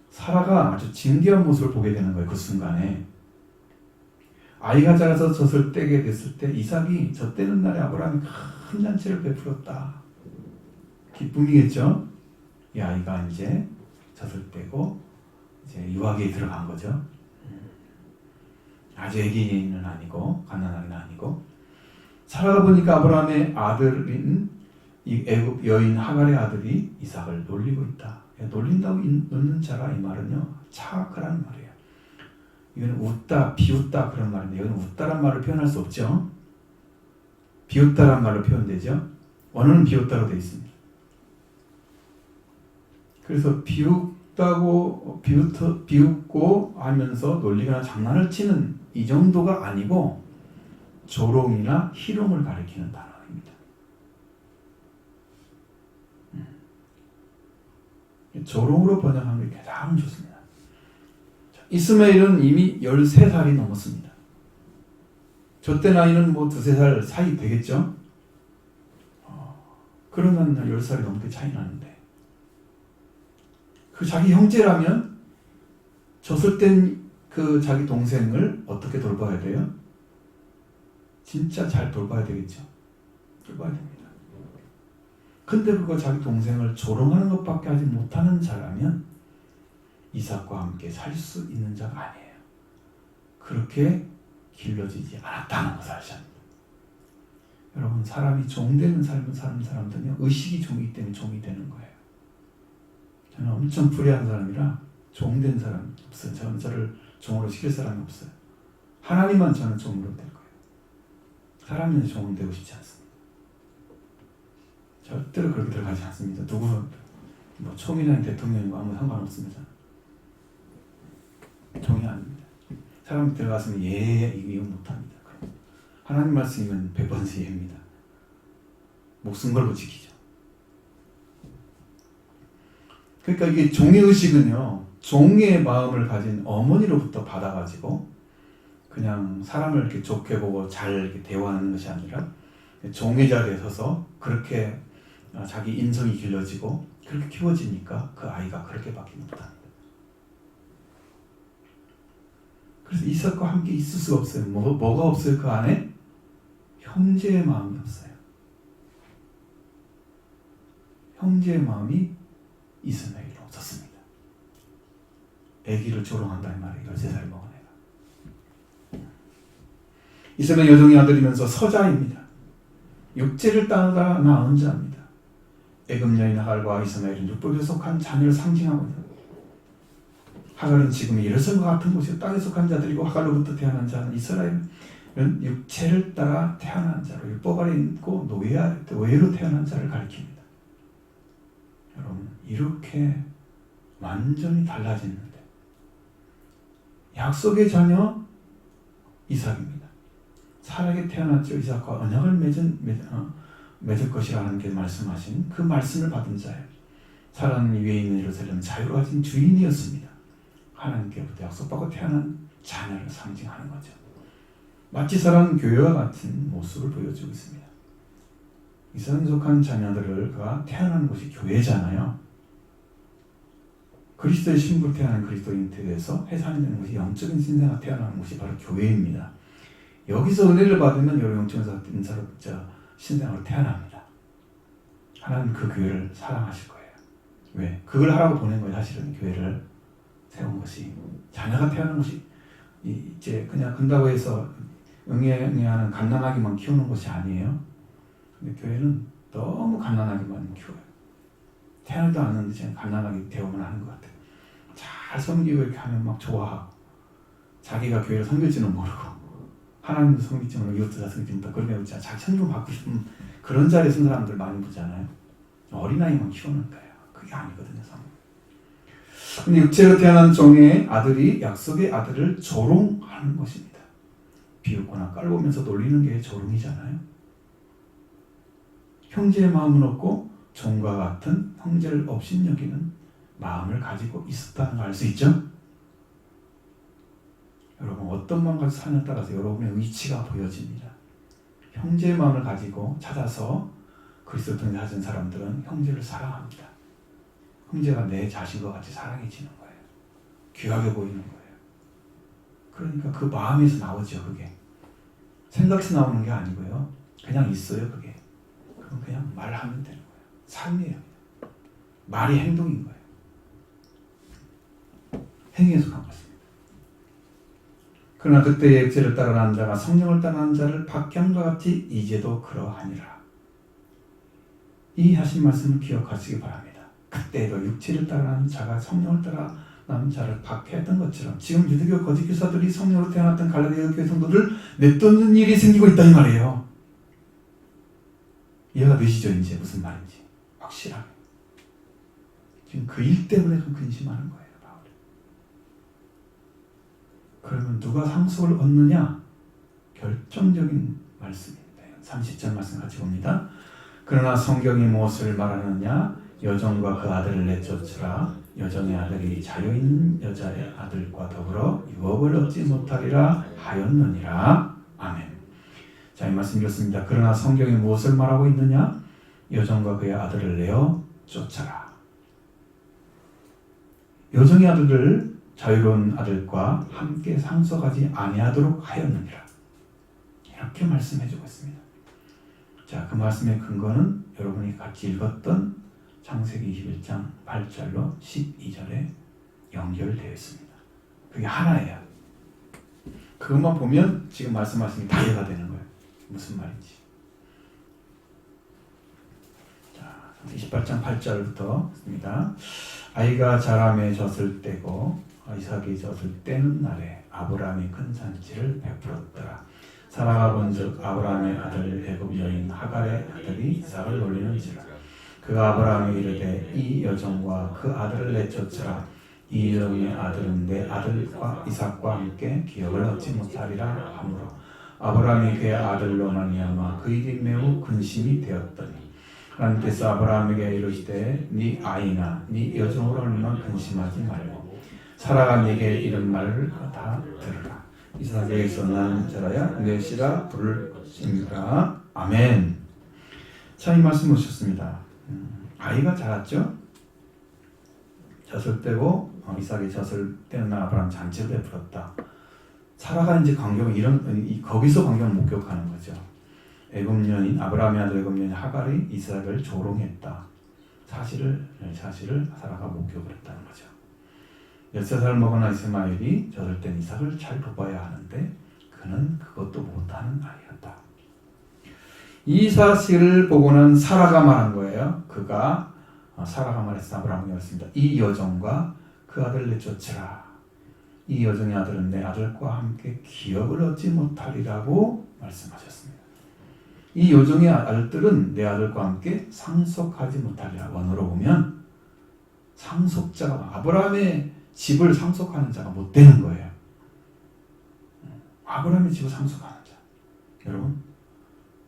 사라가 아주 진귀한 모습을 보게 되는 거예요. 그 순간에. 아이가 자라서 젖을 떼게 됐을 때 이삭이 젖대는 날에 아브라함이 큰 잔치를 베풀었다. 기쁨이겠죠? 이 아이가 이제 젖을 떼고 이제 유아기에 들어간 거죠. 아주 애기는 아니고 가난하긴 아니고. 사라가 보니까 아브라함의 아들인 이 애굽 여인 하갈의 아들이 이삭을 놀리고 있다. 놀린다고 놓는 자라 이 말은요 차악하라는 말이에요. 이거는 웃다, 비웃다 그런 말인데 이거는 웃다란 말을 표현할 수 없죠. 비웃다란 말로 표현되죠. 원어는 비웃다로 되어 있습니다. 그래서 비웃고 하면서 놀리거나 장난을 치는 이 정도가 아니고 조롱이나 희롱을 가리키는 단어입니다. 조롱으로 번역한 게 가장 좋습니다. 자, 이스마엘은 이미 13살이 넘었습니다. 저때 나이는 뭐 2-3살 사이 되겠죠? 그러면 10살이 넘게 차이 나는데 그 자기 형제라면 졌을 땐 그 자기 동생을 어떻게 돌봐야 돼요? 진짜 잘 돌봐야 되겠죠? 돌봐야 됩니다. 근데 그거 자기 동생을 조롱하는 것밖에 하지 못하는 자라면 이삭과 함께 살 수 있는 자가 아니에요. 그렇게 길러지지 않았다는 것을 아셔야 합니다. 여러분, 사람이 종되는 삶을 사는 사람들은요, 의식이 종이기 때문에 종이 되는 거예요. 저는 엄청 불의한 사람이라 종된 사람 없어요. 저를 종으로 시킬 사람이 없어요. 하나님만 저는 종으로 될 거예요. 사람은 종은 되고 싶지 않습니다. 절대로 그렇게 들어가지 않습니다. 누구, 뭐 총리나 대통령이고 아무 상관없습니다. 종이 아닙니다. 사람이 들어갔으면 이건 못합니다. 하나님 말씀이면 100번 예입니다. 목숨 걸고 지키죠. 그러니까 이게 종의 의식은요, 종의 마음을 가진 어머니로부터 받아가지고 그냥 사람을 이렇게 좋게 보고 잘 이렇게 대화하는 것이 아니라 종의 자리에 서서 그렇게 자기 인성이 길러지고 그렇게 키워지니까 그 아이가 그렇게 밖에 못합니다. 그래서 이삭과 함께 있을 수가 없어요. 뭐가 없어요? 그 안에? 형제의 마음이 없어요. 형제의 마음이 이스마엘이 없었습니다. 아기를 조롱한다는 말이에요. 13살 먹은 애가. 이스마엘 여종의 아들이면서 서자입니다. 육체를 따라 낳은 자입니다. 애굽 여인 하갈과 이스마엘은 율법에 속한 자녀를 상징하거든요. 하갈은 지금 예루살렘과 같은 곳에 땅에 속한 자들이고 하갈로부터 태어난 자는 이스라엘은 육체를 따라 태어난 자로 율법 아래 있고 노예로 태어난 자를 가리킵니다. 여러분, 이렇게 완전히 달라지는데 약속의 자녀 이삭입니다. 사라에게 태어났죠. 이삭과 언약을 맺을 것이라 하나님께서 말씀하신 그 말씀을 받은 자예요. 사라는 위에 있는 예루살렘 자유로 가진 주인이었습니다. 하나님께로부터 약속받고 태어난 자녀를 상징하는 거죠. 마치 사라는 교회와 같은 모습을 보여주고 있습니다. 이삭에 속한 자녀들과 태어난 곳이 교회잖아요. 그리스도의 신부로 태어난 그리스도인에 대해서 해산이 되는 것이 영적인 신생아 태어나는 곳이 바로 교회입니다. 여기서 은혜를 받으면 여러 영적인 신생아로 태어납니다. 하나님 그 교회를 사랑하실 거예요. 왜? 그걸 하라고 보낸 거예요. 사실은 교회를 세운 것이. 자녀가 태어난 것이 이제 그냥 근다고 해서 응애하는 갓난아기만 키우는 것이 아니에요. 근데 교회는 너무 갓난아기만 키워요. 태어나도 않는데 지금 갓난아기 대우만 하는 것 같아요. 잘 섬기고 이렇게 하면 막 좋아하고 자기가 교회를 섬길지는 모르고 하나님도 섬기지 모르고 이것도 다 섬기지 못하고 그러면 진짜 자기 성경 받고 싶은 그런 자리에 쓴 사람들 많이 보잖아요. 어린아이만 키우는 거예요. 그게 아니거든요. 근데 육체로 태어난 종의 아들이 약속의 아들을 조롱하는 것입니다. 비웃거나 깔보면서 놀리는 게 조롱이잖아요. 형제의 마음은 없고 종과 같은 형제를 업신여기는 마음을 가지고 있었다는 걸 알 수 있죠? 여러분, 어떤 마음 가지고 사느냐에 따라서 여러분의 위치가 보여집니다. 형제의 마음을 가지고 찾아서 그리스도 통해 가진 사람들은 형제를 사랑합니다. 형제가 내 자신과 같이 사랑해지는 거예요. 귀하게 보이는 거예요. 그러니까 그 마음에서 나오죠. 그게 생각에서 나오는 게 아니고요. 그냥 있어요. 그게. 그건 그냥 말하면 되는 거예요. 삶이에요. 말이 행동인 거예요. 행위에 속한 것입니다. 그러나 그때의 육체를 따라 난 자가 성령을 따라 난 자를 박형과 같이 이제도 그러하니라. 이 하신 말씀을 기억하시기 바랍니다. 그때도 육체를 따라 난 자가 성령을 따라 난 자를 박해했던 것처럼 지금 유대교 거짓 교사들이 성령으로 태어났던 갈라디아 교회 성도들을 내쫓는 일이 생기고 있다 이 말이에요. 이해가 되시죠? 이제 무슨 말인지 확실하게. 지금 그 일 때문에 좀 근심하는 거예요. 바울이. 그러면 누가 상속을 얻느냐? 결정적인 말씀입니다. 30절 말씀 같이 봅니다. 그러나 성경이 무엇을 말하느냐? 여종과 그 아들을 내쫓으라. 여종의 아들이 자유인 여자의 아들과 더불어 유업을 얻지 못하리라 하였느니라. 아멘. 자, 이 말씀 읽었습니다. 그러나 성경이 무엇을 말하고 있느냐? 여종과 그의 아들을 내어 쫓아라. 여종의 아들을 자유로운 아들과 함께 상속하지 아니하도록 하였느니라. 이렇게 말씀해주고 있습니다. 자, 그 말씀의 근거는 여러분이 같이 읽었던 창세기 21장 8절로 12절에 연결되어 있습니다. 그게 하나예요. 그것만 보면 지금 말씀하신 게 다 이해가 되는 거예요. 무슨 말인지. 자, 28장 8절부터 있습니다. 아이가 자라매 젖을 떼고 이삭이 젖을 떼는 날에 아브라함이 큰 잔치를 베풀었더라. 사라가 본즉 아브라함의 아들 애굽 여인 하갈의 아들이 이삭을 놀리는지라. 그가 아브라함이 이르되 이 여종과 그 아들을 내쫓으라. 이 여종의 아들은 내 아들과 이삭과 함께 기업을 얻지 못하리라 하므로 아브라함이 그의 아들로 말미암아 그 일이 매우 근심이 되었더니 하나님께서 아브라함에게 이르시되 네 아이나 네 여종으로 얼마 근심하지 말고 사라가 네게 이런 말을 다 들으라. 이삭에게서 난 자라야 내 씨라 부를 것입니다. 아멘. 자, 이 말씀 보셨습니다. 아이가 자랐죠. 젖을 떼고 이삭이 젖을 떼는 날 아브라함 잔치를 베풀었다. 사라가 이제 거기서 광경을 목격하는 거죠. 애굽 여인 아브라함의 아들 애굽 여인 하갈이 이삭을 조롱했다. 사실을 사라가 목격을 했다는 거죠. 13살 먹은 이스마엘이 젖을 땐 이삭을 잘 돌봐야 하는데 그는 그것도 못하는 아이였다. 이 사실을 보고는 사라가 말한 거예요. 사라가 말했어. 아브라함이 말했습니다. 이 여종과 그 아들을 내쫓으라. 이 여종의 아들은 내 아들과 함께 기업을 얻지 못하리라고 말씀하셨습니다. 이 여종의 아들들은 내 아들과 함께 상속하지 못하리라. 원어로 보면 상속자가 아브라함의 집을 상속하는 자가 못 되는 거예요. 아브라함의 집을 상속하는 자. 여러분,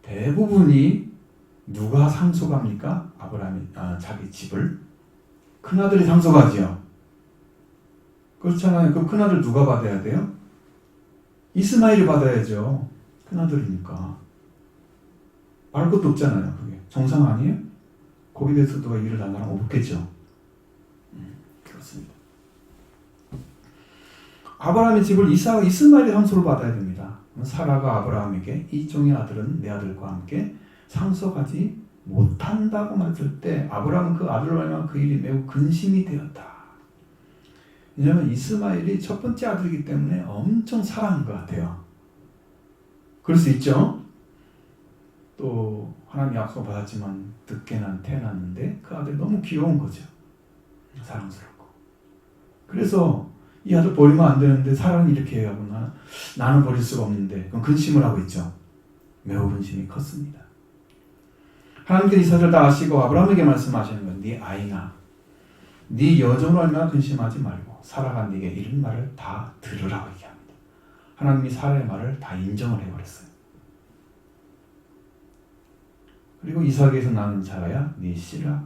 대부분이 누가 상속합니까? 아브라함이 자기 집을 큰아들이 상속하지요. 그렇잖아요. 그 큰아들 누가 받아야 돼요? 이스마엘이 받아야죠. 큰아들이니까. 말할 것도 없잖아요. 그게 정상 아니에요? 거기에 대해서 누가 일을 안 하면 없겠죠. 그렇습니다. 아브라함의 집을 이스마엘이 상속을 받아야 됩니다. 사라가 아브라함에게 이 종의 아들은 내 아들과 함께 상속하지 못한다고 말했을 때 아브라함은 그 아들로 말하면 그 일이 매우 근심이 되었다. 왜냐하면 이스마엘이 첫 번째 아들이기 때문에 엄청 사랑한 것 같아요. 그럴 수 있죠. 또 하나님 약속 받았지만 늦게 태어났는데 그 아들이 너무 귀여운 거죠. 사랑스럽고. 그래서 이 아들 버리면 안 되는데 사랑은 이렇게 해야 하구나. 나는 버릴 수가 없는데 그럼 근심을 하고 있죠. 매우 근심이 컸습니다. 하나님께서 이 사실을 다 아시고 아브라함에게 말씀하시는 건 네 아이나 네 여종으로 얼마나 근심하지 말고 사라가 네게 이런 말을 다 들으라고 얘기합니다. 하나님이 사라의 말을 다 인정을 해버렸어요. 그리고 이삭에게서 나는 자라야 네 씨라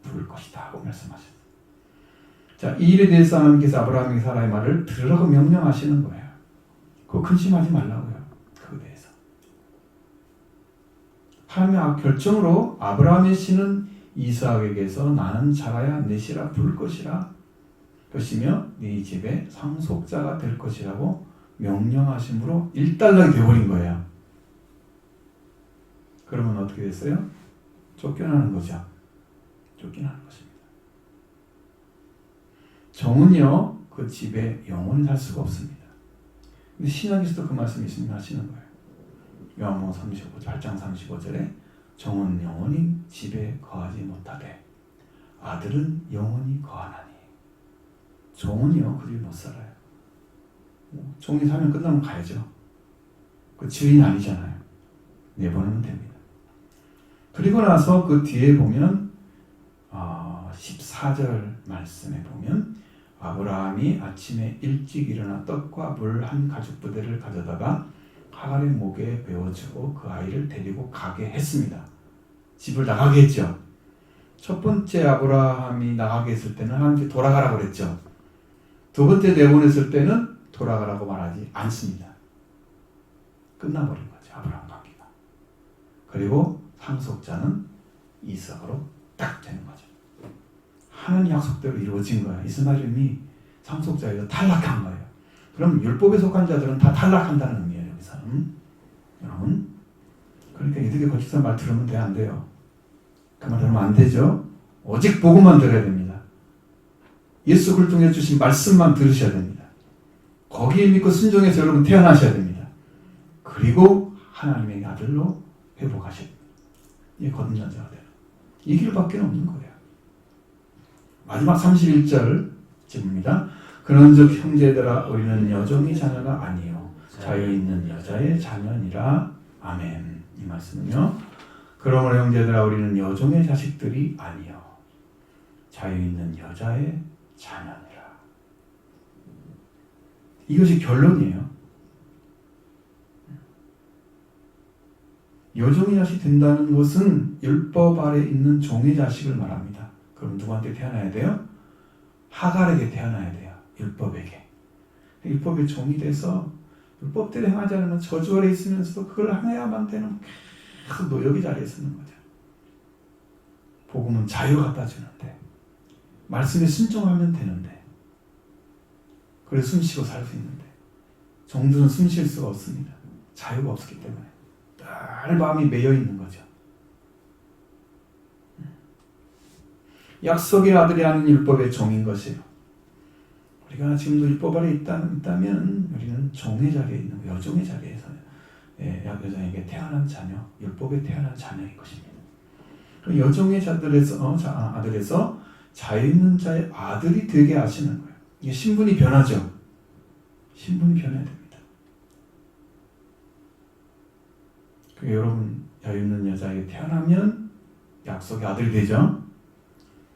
부를 것이다 하고 말씀하셨어요. 자, 이 일에 대해서 하나님께서 아브라함에게 사라의 말을 들으라고 명령하시는 거예요. 그거 근심하지 말라고요. 그거에 대해서. 하나님의 결정으로 아브라함의 씨는 이삭에게서 나는 자라야 내 씨라 부를 것이라 것이며 네 집에 상속자가 될 것이라고 명령하심으로 일단락이 되어버린 거예요. 그러면 어떻게 됐어요? 쫓겨나는 거죠. 쫓겨나는 것입니다. 정은요, 그 집에 영원히 살 수가 없습니다. 근데 신약에서도 그 말씀이 있으면 하시는 거예요. 요한복음 8장 35절에 정은 영원히 집에 거하지 못하되 아들은 영원히 거하나니. 종은요, 그 집에 못 살아요. 종이 살면 끝나면 가야죠. 그 주인 아니잖아요. 내보내면 됩니다. 그리고 나서 그 뒤에 보면 14절 말씀에 보면 아브라함이 아침에 일찍 일어나 떡과 물 한 가죽 부대를 가져다가 하갈의 목에 베어주고 그 아이를 데리고 가게 했습니다. 집을 나가게 했죠. 첫 번째 아브라함이 나가게 했을 때는 하나님께 돌아가라고 그랬죠. 두 번째 내보냈을 때는 돌아가라고 말하지 않습니다. 끝나버린 거죠. 아브라함 관계가. 그리고 상속자는 이삭으로 딱 되는 거죠. 하나님 약속대로 이루어진 거예요. 이스마엘이 상속자에서 탈락한 거예요. 그럼 율법에 속한 자들은 다 탈락한다는 의미예요. 여기서. 여러분. 그러니까 이들의 거짓말 말 들으면 돼? 안 돼요? 그 말 들으면 안 되죠? 오직 복음만 들어야 됩니다. 예수 그리스도를 통해 주신 말씀만 들으셔야 됩니다. 거기에 믿고 순종해서 여러분 태어나셔야 됩니다. 그리고 하나님의 아들로 회복하셔야 됩니다. 이게 거듭난 자가 되는 이 길밖에 없는 거예요. 마지막 31절쯤입니다. 그런즉 형제들아 우리는 여종의 자녀가 아니요 자유 있는 여자의 자녀니라. 아멘. 이 말씀은요. 그러므로 형제들아 우리는 여종의 자식들이 아니요 자유 있는 여자의 자녀니라. 이것이 결론이에요. 여종의 자식 된다는 것은 율법 아래 있는 종의 자식을 말합니다. 그럼 누구한테 태어나야 돼요? 하갈에게 태어나야 돼요. 율법에게. 율법의 종이 돼서 율법대로 행하지 않으면 저주 아래 있으면서도 그걸 행해야만 되는 계속 노역의 자리에 서는 거죠. 복음은 자유 갖다 주는데 말씀에 순종하면 되는데 그래서 숨쉬고 살 수 있는데 종들은 숨쉴 수가 없습니다. 자유가 없었기 때문에 늘 마음이 매여 있는 거죠. 약속의 아들이 하는 율법의 종인 것이에요. 우리가 지금도 율법 아래 있다면 우리는 종의 자리에 있는 거예요. 여종의 자리에서 여종에게 태어난 자녀, 율법에 태어난 자녀인 것입니다. 여종의 아들에서 자유 있는 자의 아들이 되게 하시는 거예요. 이게 신분이 변하죠. 신분이 변해야 됩니다. 여러분 자유 있는 여자에게 태어나면 약속의 아들이 되죠.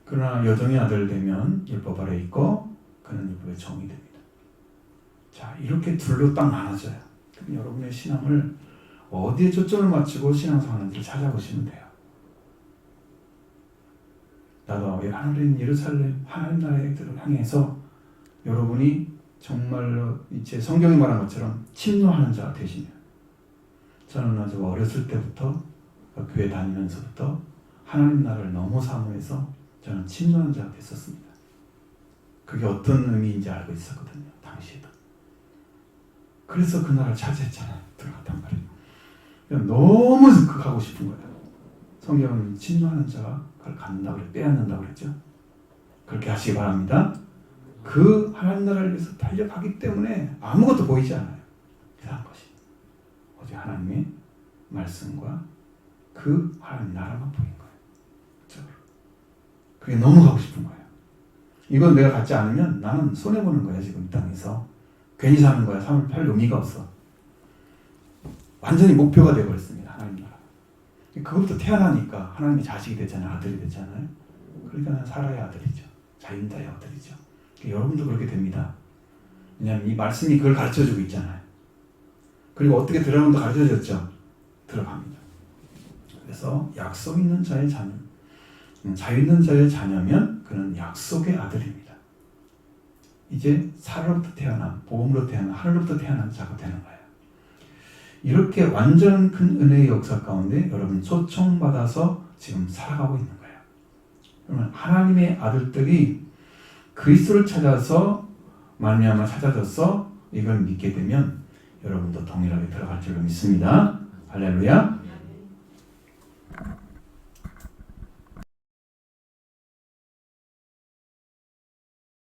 그러나 여종의 아들 되면 율법 아래 있고 그는 율법의 종이 됩니다. 자, 이렇게 둘로 딱 나눠져요. 그럼 여러분의 신앙을 어디에 초점을 맞추고 신앙생활하는지를 찾아보시면 돼요. 나도 하늘인 예루살렘 하나님 나라에 향해서 여러분이 정말로 이제 성경이 말한 것처럼 침노하는 자가 되시면 저는 아주 어렸을 때부터 교회 다니면서부터 하나님 나라를 너무 사모해서 저는 침노하는 자가 됐었습니다. 그게 어떤 의미인지 알고 있었거든요. 당시에도. 그래서 그 나라를 차지했잖아요. 들어갔단 말이에요. 너무 가고 싶은 거예요. 성경은 침노하는 자가 그걸 갖는다고 그래, 빼앗는다고 그랬죠. 그렇게 하시기 바랍니다. 그 하나님 나라를 위해서 달려가기 때문에 아무것도 보이지 않아요. 이상한 것이. 오직 하나님의 말씀과 그 하나님 나라만 보인 거예요. 그렇죠? 그게 너무 가고 싶은 거예요. 이건 내가 갖지 않으면 나는 손해보는 거야. 지금 이 땅에서. 괜히 사는 거야. 삶을 할 의미가 없어. 완전히 목표가 되어버렸습니다. 하나님 나라. 그것부터 태어나니까 하나님의 자식이 됐잖아요. 아들이 됐잖아요. 그러니까 난 사라의 아들이죠. 자유인자의 아들이죠. 여러분도 그렇게 됩니다. 왜냐하면 이 말씀이 그걸 가르쳐주고 있잖아요. 그리고 어떻게 들어가는도 가르쳐줬죠. 들어갑니다. 그래서 약속 있는 자의 자녀, 자유 있는 자의 자녀면 그는 약속의 아들입니다. 이제 살로부터 태어난, 복음으로 태어난, 하늘로부터 태어난 자가 되는 거예요. 이렇게 완전 큰 은혜의 역사 가운데 여러분 초청받아서 지금 살아가고 있는 거예요. 그러면 하나님의 아들들이 그리스도를 찾아서 말미암아 찾아져서 이걸 믿게 되면 여러분도 동일하게 들어갈 줄로 믿습니다. 할렐루야.